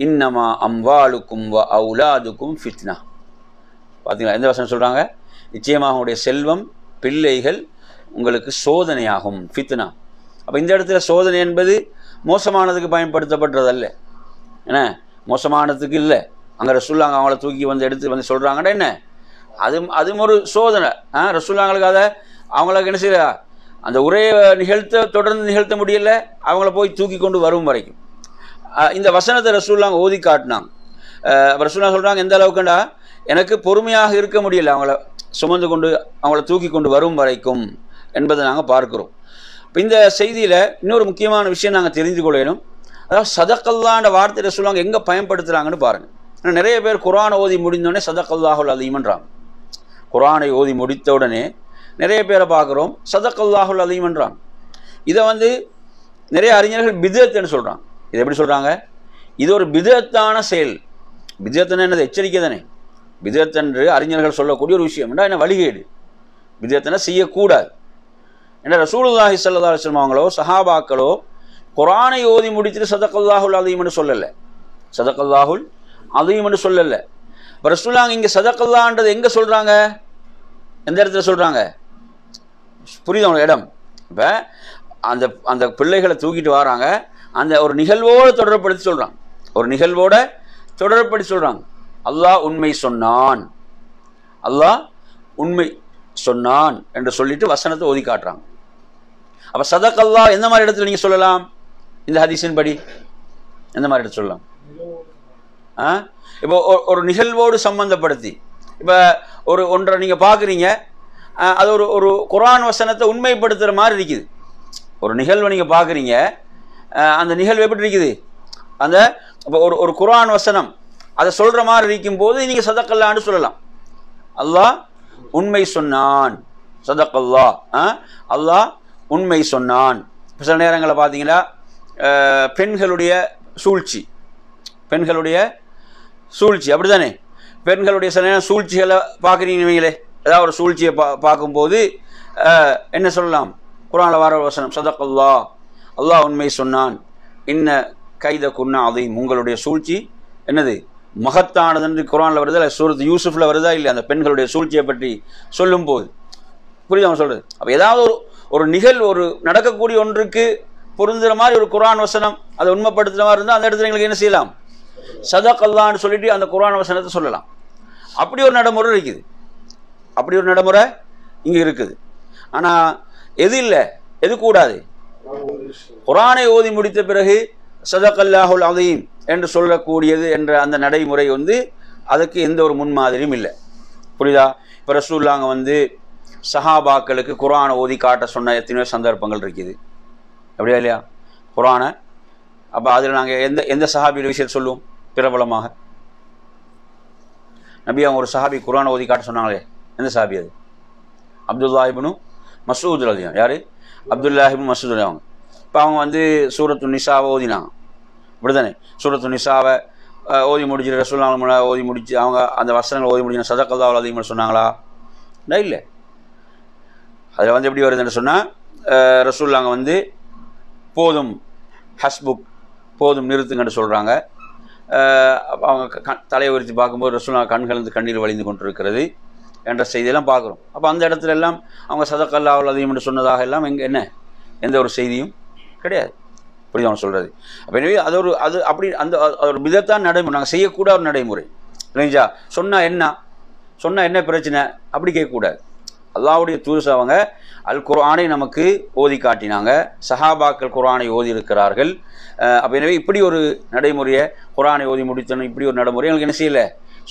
S1: இன்னமா அம்வாலுக்கும் வ அவுலாதுக்கும் ஃபித்னா. பார்த்தீங்களா, எந்த வசனம் சொல்கிறாங்க, நிச்சயமாக உங்களுடைய செல்வம் பிள்ளைகள் உங்களுக்கு சோதனையாகும், ஃபித்னா. அப்போ இந்த இடத்துல சோதனை என்பது மோசமானதுக்கு பயன்படுத்தப்பட்டதல்ல, என்ன மோசமானதுக்கு இல்லை. அங்கே ரசூலுல்லாஹ் அவங்கள தூக்கி வந்து எடுத்து வந்து சொல்கிறாங்கடா என்ன, அதுவும் ஒரு சோதனை. ரசூலுல்லாஹ்களுக்கு அதை அவங்களுக்கு என்ன செய்ய, அந்த உரையை தொடர்ந்து நிகழ்த்த முடியல, அவங்கள போய் தூக்கி கொண்டு வரும் வரைக்கும். இந்த வசனத்தை ரசூலுல்லாஹ் ஓதி காட்டினாங்க. ரசூலுல்லாஹ் சொல்கிறாங்க, எந்த அளவுக்குண்டா எனக்கு பொறுமையாக இருக்க முடியல, அவங்கள சுமந்து கொண்டு அவங்கள தூக்கி கொண்டு வரும் வரைக்கும் என்பதை நாங்கள் பார்க்குறோம். இப்போ இந்த செய்தியில் இன்னொரு முக்கியமான விஷயம் நாங்கள் தெரிந்து கொள்ளணும். அதாவது சதகல்லான்ற வார்த்தை ரசூலுல்லாஹ் எங்கே பயன்படுத்துகிறாங்கன்னு பாருங்கள். ஏன்னா நிறைய பேர் குர்ஆனை ஓதி முடிந்தோடனே சதகல்லாஹுல் அலீம்ன்றாங்க. குர்ஆனை ஓதி முடித்த உடனே நிறைய பேரை பார்க்குறோம் சதகல்லாஹுல் அலீம்ன்றாங்க. இதை வந்து நிறைய அறிஞர்கள் பிதஅத்னு சொல்கிறாங்க. இது எப்படி சொல்கிறாங்க, இது ஒரு பிதஅத்தான செயல். பிதஅத்னா என்னது, எச்சரிக்கை தானே. பிதஅத் என்று அறிஞர்கள் சொல்லக்கூடிய ஒரு விஷயம் என்ன, வழிகேடு. பிதஅத்னா செய்யக்கூடாது. ஏன்னா ரசூலுல்லாஹி ஸல்லல்லாஹு அலைஹி வஸல்லம் அவங்களோ சஹாபாக்களோ குர்ஆனை ஓதி முடித்துட்டு சதகல்லாஹுல் அலீம்னு சொல்லலை, சதகல்லாஹுல் அலீம்னு சொல்லலை. இப்போ ரசூலுல்லாஹ் இங்கே சதகல்லான்றது எங்கே சொல்கிறாங்க, எந்த இடத்துல சொல்கிறாங்க, புரியுது அவங்க இடம். இப்போ அந்த அந்த பிள்ளைகளை தூக்கிட்டு வராங்க, அந்த ஒரு நிகழ்வோடு தொடர்படுத்தி சொல்கிறாங்க, ஒரு நிகழ்வோட தொடர்படுத்தி சொல்கிறாங்க. அல்லாஹ் உண்மை சொன்னான், அல்லாஹ் உண்மை சொன்னான் என்று சொல்லிட்டு வசனத்தை ஓதி காட்டுறாங்க. அப்போ சதகல்லாஹ் எந்த மாதிரி இடத்துல நீங்கள் சொல்லலாம், இந்த ஹதீஸின் படி எந்த மாதிரி இடத்துல சொல்லலாம், இப்போ ஒரு நிகழ்வோடு சம்பந்தப்படுத்தி, இப்போ ஒன்றை நீங்கள் பார்க்குறீங்க, அது ஒரு குர்ஆன் வசனத்தை உண்மைப்படுத்துகிற மாதிரி இருக்குது. ஒரு நிகழ்வை நீங்கள் பார்க்குறீங்க, அந்த நிகழ்வு எப்படி இருக்குது, அந்த இப்போ ஒரு குர்ஆன் வசனம் அதை சொல்கிற மாதிரி இருக்கும்போது நீங்கள் சதகல்லான்னு சொல்லலாம். அல்லாஹ் உண்மை சொன்னான், சதகல்லாஹ், அல்லாஹ் உண்மை சொன்னான். இப்போ சில நேரங்களில் பார்த்தீங்கன்னா பெண்களுடைய சூழ்ச்சி, பெண்களுடைய சூழ்ச்சி அப்படி தானே, பெண்களுடைய சில நேரம் சூழ்ச்சிகளை பார்க்குறீங்களே, ஏதாவது ஒரு சூழ்ச்சியை பார்க்கும்போது என்ன சொல்லலாம், குர்ஆனில் வர வசனம் சதகல்லாஹ், அல்லாஹ் உண்மை சொன்னான், இன்ன கைத குன்னா அதையும், உங்களுடைய சூழ்ச்சி என்னது மகத்தானது என்று குர்ஆனில் வருதா, இல்லை சூரத் யூசுஃபில் வருதா, இல்லை அந்த பெண்களுடைய சூழ்ச்சியை பற்றி சொல்லும் போது புரியுது அவன் சொல்கிறது. அப்போ ஏதாவது ஒரு நிகழ்வு, ஒரு நடக்கக்கூடிய ஒன்றுக்கு பொருந்துகிற மாதிரி ஒரு குர்ஆன் வசனம் அதை உண்மைப்படுத்துகிற மாதிரி இருந்தால் அந்த இடத்துல எங்களுக்கு என்ன செய்யலாம், சதகல்லான்னு சொல்லிட்டு அந்த குர்ஆன் வசனத்தை சொல்லலாம். அப்படி ஒரு நடைமுறை இருக்குது, அப்படி ஒரு நடைமுறை இங்கே இருக்குது. ஆனால் எது இல்லை, எது கூடாது, குர்ஆனை ஓதி முடித்த பிறகு சதகல்லாஹுல் அலீம் என்று சொல்லக்கூடியது என்ற அந்த நடைமுறை வந்து அதுக்கு எந்த ஒரு முன்மாதிரியும் இல்லை. புரியுதா? இப்போ ரசூலுல்லாஹ் வந்து சஹாபாக்களுக்கு குர்ஆனை ஓதி காட்ட சொன்ன எத்தனையோ சந்தர்ப்பங்கள் இருக்குது, அப்படியா இல்லையா குர்ஆனை. அப்போ அதில் நாங்கள் எந்த சஹாபியோட விஷயத்தை சொல்லுவோம் பிரபலமாக, நபி அவங்க ஒரு சஹாபி குர்ஆனை ஓதி காட்ட சொன்னாங்களே, எந்த சஹாபி அது, அப்துல்லாஹ் இப்னு மஸ்ஊத் ரலியல்லாஹு, யார், அப்துல்லாஹ் இப்னு மஸ்ஊத் அவங்க. இப்போ அவங்க வந்து சூரத்து நிசாவை ஓதினாங்க, இப்படிதானே, சூரத்து நிசாவை ஓதி முடிச்சு ரசூலுல்லாஹ் ஓதி முடிச்சு அவங்க அந்த வசனங்களை ஓதி முடிச்சு சதகல்லாஹுல் அலீம் சொன்னாங்களா, இல்லை. அதில் வந்து எப்படி வருதுன்னு சொன்னால் ரசூலுல்லாஹ் வந்து போதும், ஹஸ்புக், போதும் நிறுத்துங்கன்னு சொல்கிறாங்க. அவங்க தலையை உரித்து பார்க்கும்போது ரசூலுல்லாஹ் கண்கள் வந்து கண்ணீர் வழிந்து கொண்டிருக்கிறது என்ற செய்தியெல்லாம் பார்க்குறோம். அப்போ அந்த இடத்துல எல்லாம் அவங்க சதகல்லாஹுல் அலீம் என்று சொன்னதாக எல்லாம் என்ன எந்த ஒரு செய்தியும் கிடையாது. புரியுது அவன் சொல்கிறது. அப்போ எனவே அது அப்படி அந்த ஒரு பிதத்தான் நடைமுறை, நாங்கள் செய்யக்கூட ஒரு நடைமுறை இல்லைங்களா. சொன்னால் என்ன பிரச்சனை அப்படி கேட்கக்கூடாது. அல்லாஹ்வுடைய தூதர் அவங்க அல் குர்ஆனை நமக்கு ஓதி காட்டினாங்க, சஹாபாக்கள் குர்ஆனை ஓதி இருக்கிறார்கள். அப்போ எனவே இப்படி ஒரு நடைமுறையை குர்ஆனை ஓதி முடித்தணும், இப்படி ஒரு நடைமுறை எங்களுக்கு என்ன செய்யலை,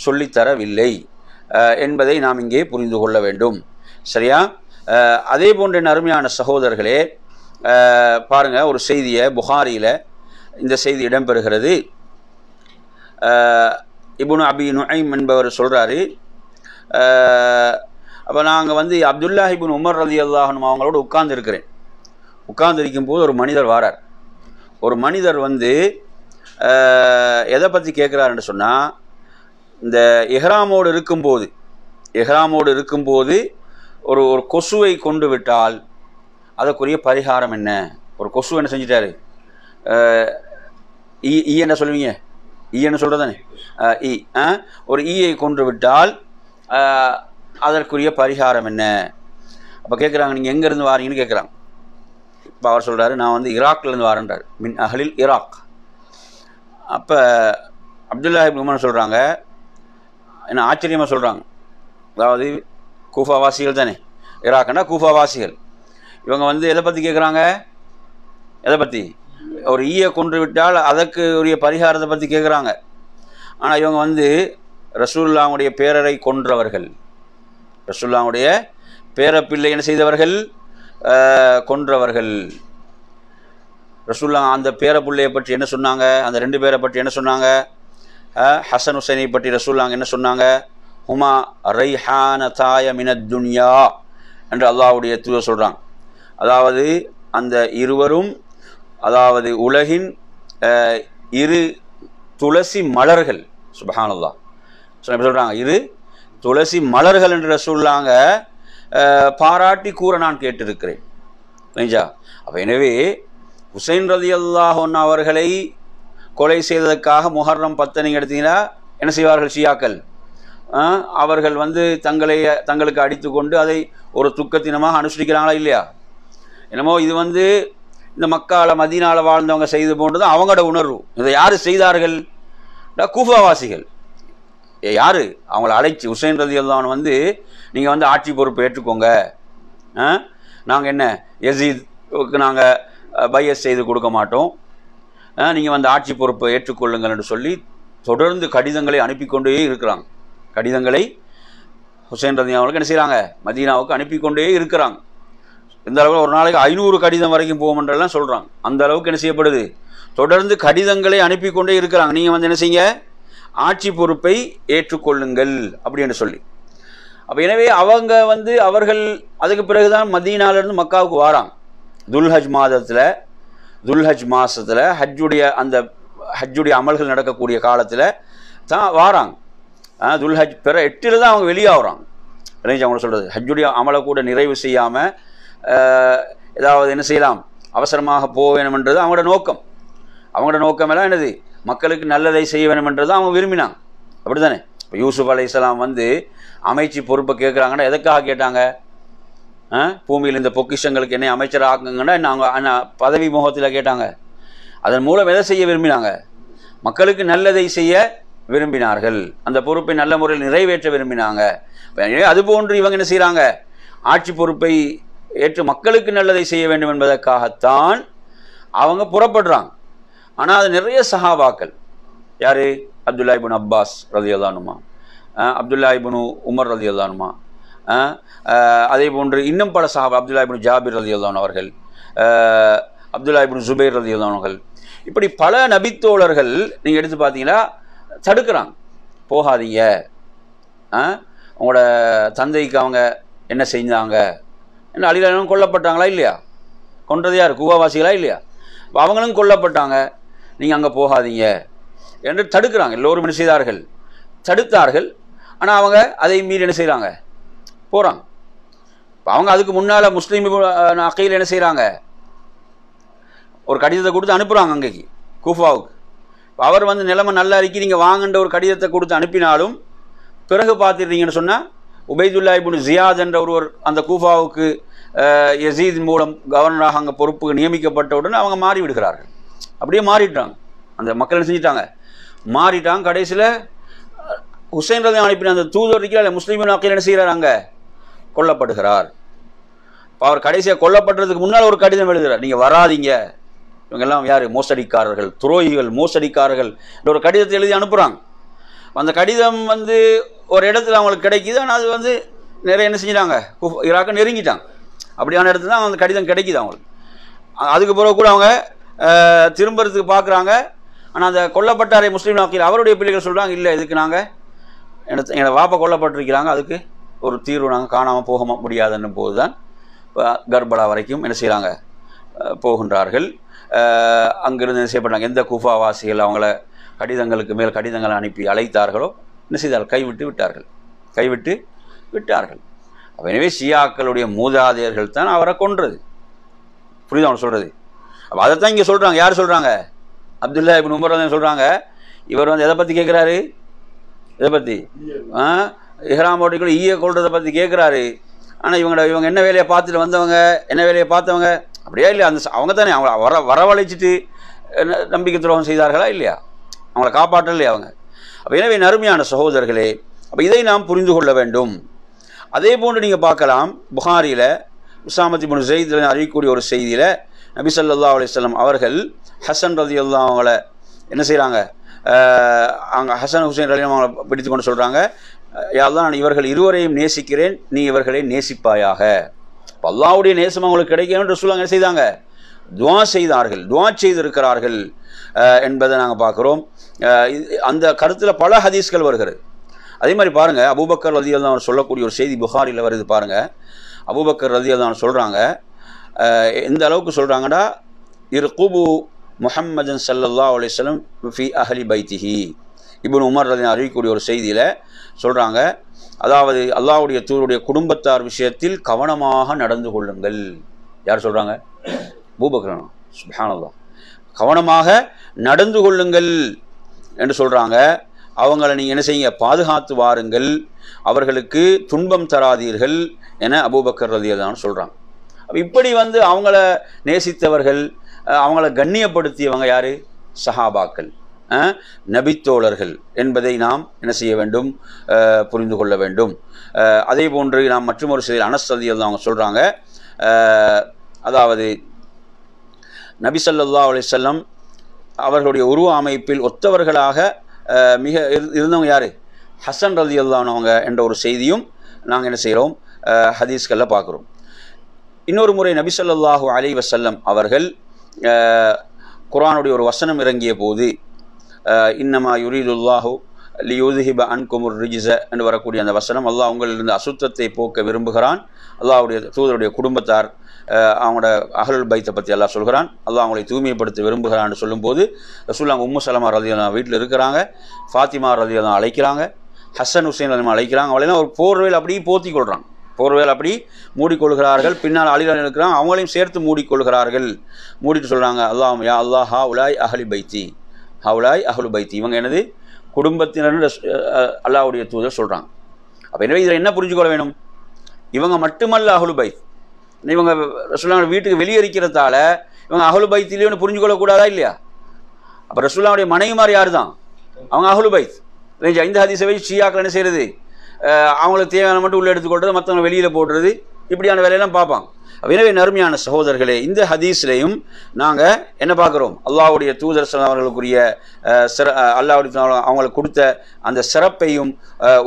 S1: சொல்லித்தரவில்லை என்பதை நாம் இங்கே புரிந்து கொள்ள வேண்டும். சரியா? அதே போன்ற அருமையான சகோதரர்களே, பாருங்கள், ஒரு செய்தியை புகாரியில் இந்த செய்தி இடம்பெறுகிறது. இப்னு அபி நுஐம் என்பவர் சொல்கிறாரு, அப்போ நாங்கள் வந்து அப்துல்லா இப்னு உமர் ரலியல்லாஹு அன்ஹு அவங்களோட உட்கார்ந்துருக்கிறேன். உட்கார்ந்துருக்கும் போது ஒரு மனிதர் வாரார். ஒரு மனிதர் வந்து எதை பற்றி கேட்குறாருன்னு சொன்னால், இந்த எஹ்ராமோடு இருக்கும்போது ஒரு ஒரு கொசுவை கொண்டு விட்டால் அதற்குரிய பரிகாரம் என்ன? ஒரு கொசு என்ன செஞ்சிட்டாரு? ஈ என்ன சொல்லுவீங்க? ஈன்னு சொல்கிறதானே ஈ. ஒரு ஈயை கொன்று விட்டால் அதற்குரிய பரிகாரம் என்ன? அப்போ கேட்குறாங்க, நீங்கள் எங்கேருந்து வாரீங்கன்னு கேட்குறாங்க. இப்போ அவர் சொல்கிறாரு, நான் வந்து ஈராக்லேருந்து வாரேன்றார், மின் அஹ்லில் ஈராக். அப்போ அப்துல்லா இப்னு உமர் சொல்கிறாங்க, என்ன ஆச்சரியமாக சொல்கிறாங்க, அதாவது கூஃபாவாசிகள் தானே, ஈராக்னா கூஃபாவாசிகள். இவங்க வந்து எதை பற்றி கேட்குறாங்க? எதை பற்றி? ஒரு ஈயை கொன்று விட்டால் அதற்கு உரிய பரிகாரத்தை பற்றி கேட்குறாங்க. ஆனால் இவங்க வந்து ரசூலுல்லாஹ்வுடைய பேரரை கொன்றவர்கள், ரசூலுல்லாஹ்வுடைய பேரப்பிள்ளை என்ன செய்தவர்கள்? கொன்றவர்கள். ரசூலுல்லாஹ் அந்த பேரப்பிள்ளையை பற்றி என்ன சொன்னாங்க? அந்த 2 பேரை பற்றி என்ன சொன்னாங்க? ஹசன் ஹுசைனை பற்றி ரசூலுல்லாஹ் என்ன சொன்னாங்க? ஹுமா ரைஹானதாய மினத் துன்யா என்று அல்லாஹ்வுடைய தூதர் சொல்கிறாங்க. அதாவது அந்த இருவரும், அதாவது உலகின் 2 துளசி மலர்கள். சுப்ஹானல்லாஹ் சொல்கிறாங்க, 2 துளசி மலர்கள் என்று ரசூலுல்லாஹ் பாராட்டி கூற நான் கேட்டிருக்கிறேன். சரிஞ்சா? அப்போ எனவே ஹுசைன் ரலியல்லாஹு அன்ஹு அவர்களை கொலை செய்ததற்காக முஹர்ரம் 10 நீங்கள் எடுத்தீங்கன்னா என்ன செய்வார்கள் ஷியாக்கள்? அவர்கள் வந்து தங்களுக்கு அடித்து கொண்டு அதை ஒரு துக்கத்தினமாக அனுஷ்டிக்கிறாங்களா இல்லையா? என்னமோ இது வந்து இந்த மக்கால மதீனால வாழ்ந்தவங்க செய்து போன்றது அவங்களோட உணர்வு. இதை யார் செய்தார்கள்? கூஃபாவாசிகள். யார் அவங்கள அழைச்சி ஹுசைன் ரலியல்லாஹு அன்ஹு வந்து நீங்கள் வந்து ஆட்சி பொறுப்பை ஏற்றுக்கோங்க, நாங்கள் என்ன யசீதுக்கு நாங்கள் பையஸ் செய்து கொடுக்க மாட்டோம், நீங்கள் வந்து ஆட்சி பொறுப்பை ஏற்றுக்கொள்ளுங்கள் என்று சொல்லி தொடர்ந்து கடிதங்களை அனுப்பி கொண்டே இருக்கிறாங்க. கடிதங்களை ஹுசைன் ரலியல்லாஹு அன்ஹுக்கு என்ன செய்கிறாங்க? மதீனாவுக்கு அனுப்பி கொண்டே இருக்கிறாங்க. இந்த அளவுக்கு ஒரு நாளைக்கு 500 கடிதம் வரைக்கும் போகுமென்றெல்லாம் சொல்கிறாங்க. அந்த அளவுக்கு என்ன செய்யப்படுது? தொடர்ந்து கடிதங்களை அனுப்பி கொண்டே இருக்கிறாங்க. நீங்கள் வந்து என்ன செய்யுங்க? ஆட்சி பொறுப்பை ஏற்றுக்கொள்ளுங்கள் அப்படின்னு சொல்லி. அப்போ எனவே அவர்கள் அதுக்கு பிறகுதான் மதீனாவிலிருந்து மக்காவுக்கு வாராங்க. துல்ஹஜ் மாதத்தில் ஹஜ்ஜுடைய அமல்கள் நடக்கக்கூடிய காலத்தில் தான் வாராங்க. துல்ஹஜ் 8 தான் அவங்க வெளியாகிறாங்க. அவங்க சொல்கிறது ஹஜ்ஜுடைய அமலை கூட நிறைவு செய்யாமல் ஏதாவது என்ன செய்யலாம், அவசரமாக போக வேணுமென்றது அவங்களோட நோக்கம். அவங்களோட நோக்கம் எல்லாம் என்னது? மக்களுக்கு நல்லதை செய்ய வேணுமென்றது அவங்க விரும்பினாங்க. அப்படி தானே? இப்போ யூசுப் அலைஹிஸ்ஸலாம் வந்து அமைச்சு பொறுப்பை கேட்குறாங்கன்னா எதுக்காக கேட்டாங்க? பூமியில் இந்த பொக்கிஷங்களுக்கு என்னை அமைச்சராக ஆக்குங்கன்னா நாங்கள் பதவி மோகத்தில் கேட்டாங்க. அதன் மூலம் எதை செய்ய விரும்பினாங்க? மக்களுக்கு நல்லதை செய்ய விரும்பினார்கள், அந்த பொறுப்பை நல்ல முறையில் நிறைவேற்ற விரும்பினாங்க. அதுபோன்று இவங்க என்ன செய்கிறாங்க? ஆட்சி பொறுப்பை ஏற்று மக்களுக்கு நல்லதை செய்ய வேண்டும் என்பதற்காகத்தான் அவங்க புறப்படுறாங்க. ஆனால் அது நிறைய சஹாபாக்கள், யார்? அப்துல்லா இப்னு அப்பாஸ் ரலியல்லாஹு அன்ஹு, அப்துல்லா இப்னு உமர் ரலியல்லாஹு அன்ஹு, அதே போன்று இன்னும் பல சஹாபா, அப்துல்லா இப்னு ஜாபிர் ரலியல்லாஹு அன்ஹு அவர்கள், அப்துல்லா இப்னு ஜுபைர் ரலியல்லாஹு அன்ஹு அவர்கள், இப்படி பல நபித்தோழர்கள் நீங்கள் எடுத்து பார்த்தீங்கன்னா தடுக்கிறாங்க. போகாதீங்க, உங்களோட தந்தைக்கு அவங்க என்ன செஞ்சாங்க, என்ன அலிலானும் கொல்லப்பட்டாங்களா இல்லையா? கொன்றது யார்? கூஃபாவாசிகளா இல்லையா? இப்போ அவங்களும் கொல்லப்பட்டாங்க, நீங்கள் அங்கே போகாதீங்க என்று தடுக்கிறாங்க. எல்லோரும் என்ன செய்தார்கள்? தடுத்தார்கள். ஆனால் அவங்க அதை மீறி என்ன செய்கிறாங்க? போகிறாங்க. இப்போ அவங்க அதுக்கு முன்னால் முஸ்லீம் அகையில் என்ன செய்கிறாங்க? ஒரு கடிதத்தை கொடுத்து அனுப்புகிறாங்க அங்கேக்கு கூஃபாவுக்கு. இப்போ அவர் வந்து நிலைமை நல்லா இருக்கி நீங்கள் வாங்கன்ற ஒரு கடிதத்தை கொடுத்து அனுப்பினாலும் பிறகு பார்த்துட்டீங்கன்னு சொன்னால் உபைதுல்லா இப்னு ஜியாத் என்ற ஒருவர் அந்த கூஃபாவுக்கு யசீத் மூலம் கவர்னராக அங்கே பொறுப்புக்கு நியமிக்கப்பட்டவுடன் அவங்க மாறி விடுகிறார்கள். அப்படியே மாறிட்டாங்க. அந்த மக்கள் என்ன செஞ்சிட்டாங்க? மாறிட்டாங்க. கடைசியில் ஹுசைன் ரலியல்லாஹு அனுப்பின அந்த தூதர் இருக்கிற முஸ்லீமின் அகையில் என்ன செய்கிறார்? அங்கே கொல்லப்படுகிறார். இப்போ அவர் கடைசியாக கொல்லப்படுறதுக்கு முன்னால் ஒரு கடிதம் எழுதுகிறார், நீங்கள் வராதிங்க, இவங்கெல்லாம் யார்? மோசடிக்காரர்கள், துரோகிகள், மோசடிக்காரர்கள் என்ற ஒரு கடிதத்தை எழுதி அனுப்புகிறாங்க. அந்த கடிதம் வந்து ஒரு இடத்துல அவங்களுக்கு கிடைக்கிது. ஆனால் அது வந்து நிறைய என்ன செஞ்சிட்டாங்க? ஈராக்கை நெருங்கிட்டாங்க. அப்படியான இடத்துல தான் அந்த கடிதம் கிடைக்கிது அவங்களுக்கு. அதுக்கு பிறகு கூட அவங்க திரும்புறதுக்கு பார்க்குறாங்க. ஆனால் அந்த கொல்லப்பட்டாரை முஸ்லீம் நாக்கில் அவருடைய பிள்ளைகள் சொல்கிறாங்க, இல்லை இதுக்கு நாங்கள் என்னோட வாப்பா கொல்லப்பட்டிருக்கிறாங்க, அதுக்கு ஒரு தீர்வு நாங்கள் காணாமல் போக முடியாதுன்னு போது தான் கர்பலா வரைக்கும் என்ன செய்கிறாங்க, போகின்றார்கள். அங்கிருந்து என்ன செய்யப்பட்டாங்க, எந்த குஃபாவாசிகள் அவங்கள கடிதங்களுக்கு மேல் கடிதங்களை அனுப்பி அழைத்தார்களோ என்ன செய்தார்கள், கைவிட்டு விட்டார்கள். எனவே ஷியாக்களுடைய மூதாதையர்கள் தான் அவரை கொன்றது. புரியுது அவன் சொல்கிறது? அப்போ அதைத்தான் இங்கே சொல்கிறாங்க. யார் சொல்கிறாங்க? அப்துல்லா இப்னு உமர் தான் சொல்கிறாங்க. இவர் வந்து எதை பற்றி கேட்குறாரு, இதை பற்றி இஹ்ராம் ஓட்டிக்குள்ள ஈய கொள்றதை பற்றி கேட்குறாரு. ஆனால் இவங்க என்ன வேலையை பார்த்துட்டு வந்தவங்க, என்ன வேலையை பார்த்தவங்க அப்படியே இல்லையா? அந்த அவங்க தானே அவங்கள வரவழைச்சிட்டு நம்பிக்கை துரோகம் செய்தார்களா இல்லையா? அவங்கள காப்பாற்றலையா அவங்க? அப்போ எனவே நறுமையான சகோதரர்களே, அப்போ இதை நாம் புரிந்து கொள்ள வேண்டும். அதே போன்று நீங்கள் பார்க்கலாம், புகாரியில் உஸாமத் இப்னு ஸைத் அறிவிக்கக்கூடிய ஒரு செய்தியில் நபி ஸல்லல்லாஹு அலைஹி வஸல்லம் அவர்கள் ஹசன் ரலியல்லாஹு அவங்கள என்ன செய்கிறாங்க, அங்கே ஹசன் ஹுசைன் ரலியல்லாஹு அவங்களை பிடித்து கொண்டு சொல்கிறாங்க, யா அல்லாஹ் நான் இவர்கள் இருவரையும் நேசிக்கிறேன், நீ இவர்களை நேசிப்பாயாக. இப்போ அல்லாஹ்வுடைய நேசம் அவங்களுக்கு கிடைக்கும் என்று ரசூலுல்லாஹ் என்ன செய்தாங்க, துஆ செய்தார்கள், துஆ செய்திருக்கிறார்கள் என்பதை நாங்கள் பார்க்குறோம். அந்த கருத்தில் பல ஹதீஸ்கள் வருகிறது. அதே மாதிரி பாருங்கள், அபூபக்கர் ரலியல்லாஹு அன்ஹு சொல்லக்கூடிய ஒரு செய்தி புகாரியில் வருது பாருங்கள். அபூபக்கர் ரலியல்லாஹு அன்ஹு சொல்கிறாங்க, எந்த அளவுக்கு சொல்கிறாங்கன்னா, இர்குபு முஹம்மதன் ஸல்லல்லாஹு அலைஹி வஸல்லம் ஃபி அஹ்லி பைத்திஹி. இப்னு உமர் ரலியல்லாஹு அறிவிக்கக்கூடிய ஒரு செய்தியில் சொல்கிறாங்க, அதாவது அல்லாஹ்வுடைய தூதருடைய குடும்பத்தார் விஷயத்தில் கவனமாக நடந்து கொள்ளுங்கள். யார் சொல்கிறாங்க? அபூபக்கர். சுப்ஹானல்லாஹ். கவனமாக நடந்து கொள்ளுங்கள் என்று சொல்கிறாங்க. அவங்கள நீங்கள் என்ன செய்யுங்க, பாதுகாத்து வாருங்கள், அவர்களுக்கு துன்பம் தராதீர்கள் என அபூபக்கர் ரலியல்லாஹு அன்ஹு சொல்கிறாங்க. அப்போ இப்படி வந்து அவங்கள நேசித்தவர்கள், அவங்கள கண்ணியப்படுத்தியவங்க யார்? சஹாபாக்கள், நபித்தோழர்கள் என்பதை நாம் என்ன செய்ய வேண்டும், புரிந்து கொள்ள வேண்டும். அதே போன்று நாம் மற்றொரு செய்தியில் அனஸ் ரலியல்லாஹு அவங்க சொல்கிறாங்க, அதாவது நபி ஸல்லல்லாஹு அலைஹி வஸல்லம் அவர்களுடைய உருவ அமைப்பில் ஒத்தவர்களாக மிக இருந்தவங்க யார்? ஹசன் ரலியல்லாஹு அவங்க என்ற ஒரு செய்தியும் நாங்கள் என்ன செய்கிறோம், ஹதீஸ்களில் பார்க்குறோம். இன்னொரு முறை நபி ஸல்லல்லாஹு அலைஹி வஸல்லம் அவர்கள் குர்ஆனுடைய ஒரு வசனம் இறங்கிய போது, இன்னமா யுரீதுல்லாஹு லியுத்ஹிப அன்குமுர் ரிஜ்ஸ என்று வரக்கூடிய அந்த வசனம், அல்லாஹ் உங்களிலிருந்து அசுத்தத்தை போக்க விரும்புகிறான், அல்லாஹ்வுடைய தூதருடைய குடும்பத்தார் அவங்களோட அஹ்லுல் பைத்தை பற்றி அல்லாஹ் சொல்கிறான், அல்லாஹ் அவங்களை தூய்மைப்படுத்த விரும்புகிறான்னு சொல்லும்போது ரசூலுல்லாஹ் உம்மு சலமா ரலியல்லாஹு வீட்டில் இருக்கிறாங்க, ஃபாத்திமா ரலியல்லாஹு அழைக்கிறாங்க, ஹசன் ஹுசைன் ரலியல்லாஹு அழைக்கிறாங்க. அவளையெல்லாம் ஒரு போர்வையில் அப்படியே போத்தி கொள்கிறாங்க, போர்வையில் அப்படி மூடிக்கொள்கிறார்கள். பின்னால் அலி ரலியல்லாஹு இருக்கிறாங்க, அவங்களையும் சேர்த்து மூடிக்கொள்கிறார்கள். மூடிட்டு சொல்கிறாங்க, அல்லாஹ் யா அல்லாஹ் ஹவுலாய் அஹ்லி பைத்தி, ஹவுலாய் அஹ்லு பைத்தி, இவங்க எனது குடும்பத்தினர் அல்லாஹ்வுடைய தூதர் சொல்கிறாங்க. அப்போ எனவே இதில் என்ன புரிஞ்சுக்கொள்ள வேணும், இவங்க மட்டுமல்ல அஹ்லு பைத், இவங்க ரசூலுல்லாஹ் வீட்டுக்கு வெளியேறிக்கிறதால இவங்க அஹ்லு பைத்திலேன்னு புரிஞ்சுக்கொள்ளக்கூடாதா இல்லையா? அப்போ ரசூலுல்லாஹ்வுடைய மனைவிமார் யார் தான்? அவங்க அஹ்லு பைத். இந்த ஹதீஸை வச்சு ஷியாக்கள் என்ன செய்கிறது, அவங்களுக்கு தேவையான மட்டும் உள்ளே எடுத்துக்கொள்றது, மற்றவங்க வெளியில் போடுறது, இப்படியான வேலையெல்லாம் பார்ப்பாங்க. எனவே நறுமையான சகோதரர்களே, இந்த ஹதீஸ்லையும் நாங்கள் என்ன பார்க்குறோம், அல்லாஹ்வுடைய தூதர் அவர்களுக்குரிய அல்லாஹ்வுடைய அவங்களுக்கு கொடுத்த அந்த சிறப்பையும்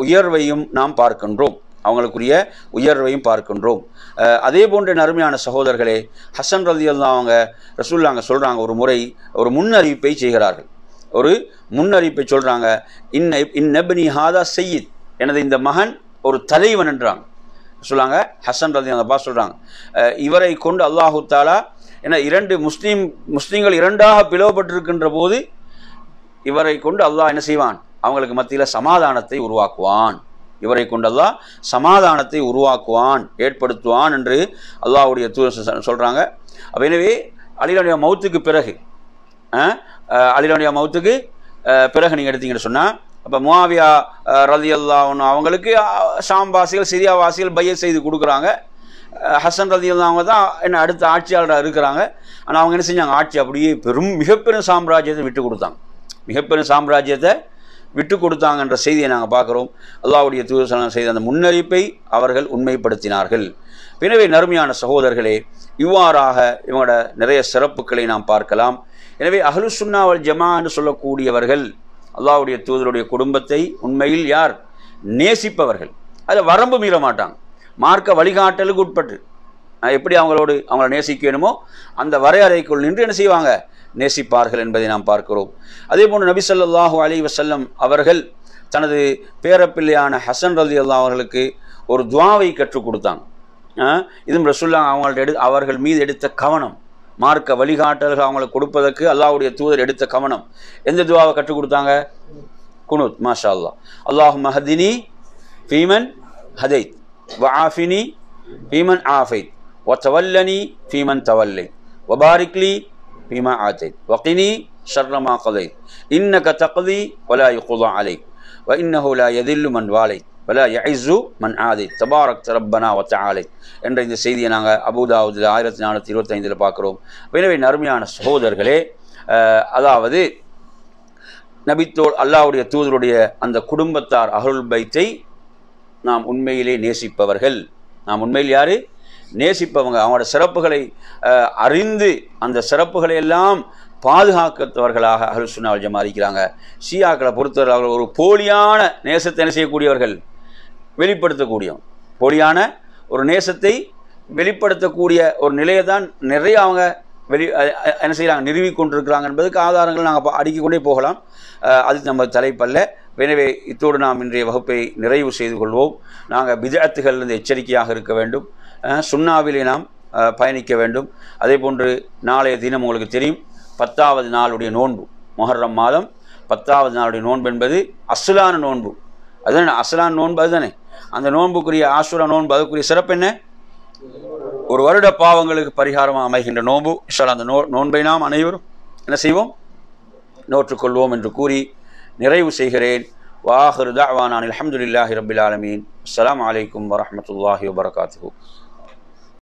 S1: உயர்வையும் நாம் பார்க்கின்றோம், அவங்களுக்குரிய உயர்வையும் பார்க்கின்றோம். அதே போன்ற நறுமையான சகோதரர்களே, ஹசன் ரலியல்லாஹு அவங்க ரசூலுல்லாஹ் சொல்கிறாங்க, ஒரு முறை ஒரு முன்னறிவிப்பை செய்கிறார்கள், ஒரு முன்னறிவிப்பை சொல்கிறாங்க, இன்னப்னி ஹாதா சையீத், எனது இந்த மகன் ஒரு தலைவன் என்றாங்க சொல்கிறாங்க. ஹசன் ரலியல்லாஹு சொல்கிறாங்க, இவரை கொண்டு அல்லாஹு தஆலா ஏன்னா இரண்டு முஸ்லீம்கள் இரண்டாக பிளவுபட்டிருக்கின்ற போது இவரை கொண்டு அல்லாஹ் என்ன செய்வான், அவங்களுக்கு மத்தியில் சமாதானத்தை உருவாக்குவான், இவரை கொண்டு அல்லாஹ் சமாதானத்தை உருவாக்குவான், ஏற்படுத்துவான் என்று அல்லாஹ்வுடைய தூதர் சொல்கிறாங்க. அப்போ எனவே அலியுடைய மௌத்துக்கு பிறகு, அலியுடைய மௌத்துக்கு பிறகு நீங்கள் எடுத்தீங்கன்னு சொன்னால், அப்போ முஆவியா ரலியல்லாஹு அன்ஹு அவங்களுக்கு ஷாம் வாசிகள் சிரியா வாசிகள் பையத் செய்து கொடுக்குறாங்க. ஹசன் ரலியல்லாஹு அவங்க தான் என்ன அடுத்த ஆட்சியாளராக இருக்கிறாங்க. ஆனால் அவங்க என்ன செஞ்சாங்க, ஆட்சி அப்படியே மிகப்பெரும் சாம்ராஜ்யத்தை விட்டு கொடுத்தாங்க, மிகப்பெரும் சாம்ராஜ்யத்தை விட்டு கொடுத்தாங்கன்ற செய்தியை நாங்கள் பார்க்குறோம். அல்லாஹ்வுடைய தூதர் செய்த அந்த முன்னறிவிப்பை அவர்கள் உண்மைப்படுத்தினார்கள். எனவே நறுமையான சகோதரர்களே, இவ்வாறாக இவங்களோட நிறைய சிறப்புகளை நாம் பார்க்கலாம். எனவே அஹ்லு சுன்னா வல் ஜமா என்று சொல்லக்கூடியவர்கள் அல்லாஹ்வுடைய தூதருடைய குடும்பத்தை உண்மையில் யார் நேசிப்பவர்கள், அதில் வரம்பு மீற மாட்டாங்க, மார்க்க வழிகாட்டலுக்கு உட்பட்டு எப்படி அவங்கள நேசிக்கணுமோ அந்த வரையறைக்குள் நின்று என்ன செய்வாங்க, நேசிப்பார்கள் என்பதை நாம் பார்க்கிறோம். அதே போன்று நபி ஸல்லல்லாஹு அலைஹி வஸல்லம் அவர்கள் தனது பேரப்பிள்ளையான ஹசன் ரலியல்லாஹு அவர்களுக்கு ஒரு துஆவை கற்றுக் கொடுத்தாங்க. இதுவும் ரசூலுல்லாஹ் அவர்கள் மீது எடுத்த கவனம், மார்க்க வழிகாட்டல்கள் அவங்களுக்கு கொடுப்பதற்கு அல்லாஹ்வுடைய தூதர் எடுத்த கவனம். எந்த துஆவை கற்றுக் கொடுத்தாங்க? குனூத். மாஷா அல்லாஹ். அல்லாஹும்ம ஹதினி ஃபீமன் ஹதைத் வஆஃபினி ஃபீமன் ஆஃபைத் வதவல்லனி ஃபீமன் தவல்லைத் வபாரிக் லி ஃபீமா ஆதைத் வகினி ஷர்ர மா கதைத் இன்னக தக்தி வலா யுக்தா அலைக் வஇன்னஹு லா யதில்லு மன் வாலைத் வலா யஇஸ்ஸு மன் ஆதைத் தபாரக் ரப்பனா வ தஆலை என்ற இந்த செய்தியை நாங்கள் அபூதாவுதில் 1425 பார்க்குறோம். எனவே நறுமையான சகோதரர்களே, அதாவது நபித்தோல் அல்லாஹ்வுடைய தூதருடைய அந்த குடும்பத்தார் அஹ்லுல் பைத்தை நாம் உண்மையிலே நேசிப்பவர்கள். நாம் உண்மையில் யாரு நேசிப்பவங்க, அவங்களோட சிறப்புகளை அறிந்து அந்த சிறப்புகளை எல்லாம் பாதுகாக்கத்தவர்களாக அஹ்லுஸ் சுன்னா வல் ஜமாஅத் இருக்கிறாங்க. ஷியாக்களை பொறுத்தவரை அவர்கள் ஒரு போலியான நேசத்தை என்ன செய்யக்கூடியவர்கள், வெளிப்படுத்தக்கூடியவங்க. போலியான ஒரு நேசத்தை வெளிப்படுத்தக்கூடிய ஒரு நிலையை தான் நிறைய அவங்க என்ன செய்கிறாங்க, நிறுவிக்கொண்டிருக்கிறாங்க என்பதுக்கு ஆதாரங்கள் நாங்கள் அடுக்கிக் கொண்டே போகலாம். அது நம்ம தலைப்பல்ல. எனவே இத்தோடு நாம் இன்றைய வகுப்பை நிறைவு செய்து கொள்வோம். நாங்கள் பித்அத்துகளிலிருந்து எச்சரிக்கையாக இருக்க வேண்டும், சுன்னாவிலே நாம் பயணிக்க வேண்டும். அதே போன்று நாளைய தினம் உங்களுக்கு தெரியும் 10வது நாளுடைய நோன்பு, முஹர்ரம் மாதம் 10வது நாளுடைய நோன்பு என்பது அஸ்லான நோன்பு. அதுதானே அஸ்லான நோன்பு, அதுதானே அந்த நோன்புக்குரிய ஆஷுரா நோன்பு. அதுக்குரிய சிறப்பு என்ன? ஒரு வருட பாவங்களுக்கு பரிகாரமாக அமைகின்ற நோன்பு. இன்ஷா அல்லாஹ் அந்த நோன்பை நாம் அனைவரும் என்ன செய்வோம், நோற்றுக்கொள்வோம் என்று கூறி நிறைவு செய்கிறேன். வாஹிரு தஅவானா அல்ஹம்துலில்லாஹி ரப்பில் ஆலமீன். அஸ்ஸலாமு அலைக்கும் வரஹ்மத்துல்லாஹி வபரகாத்துஹு.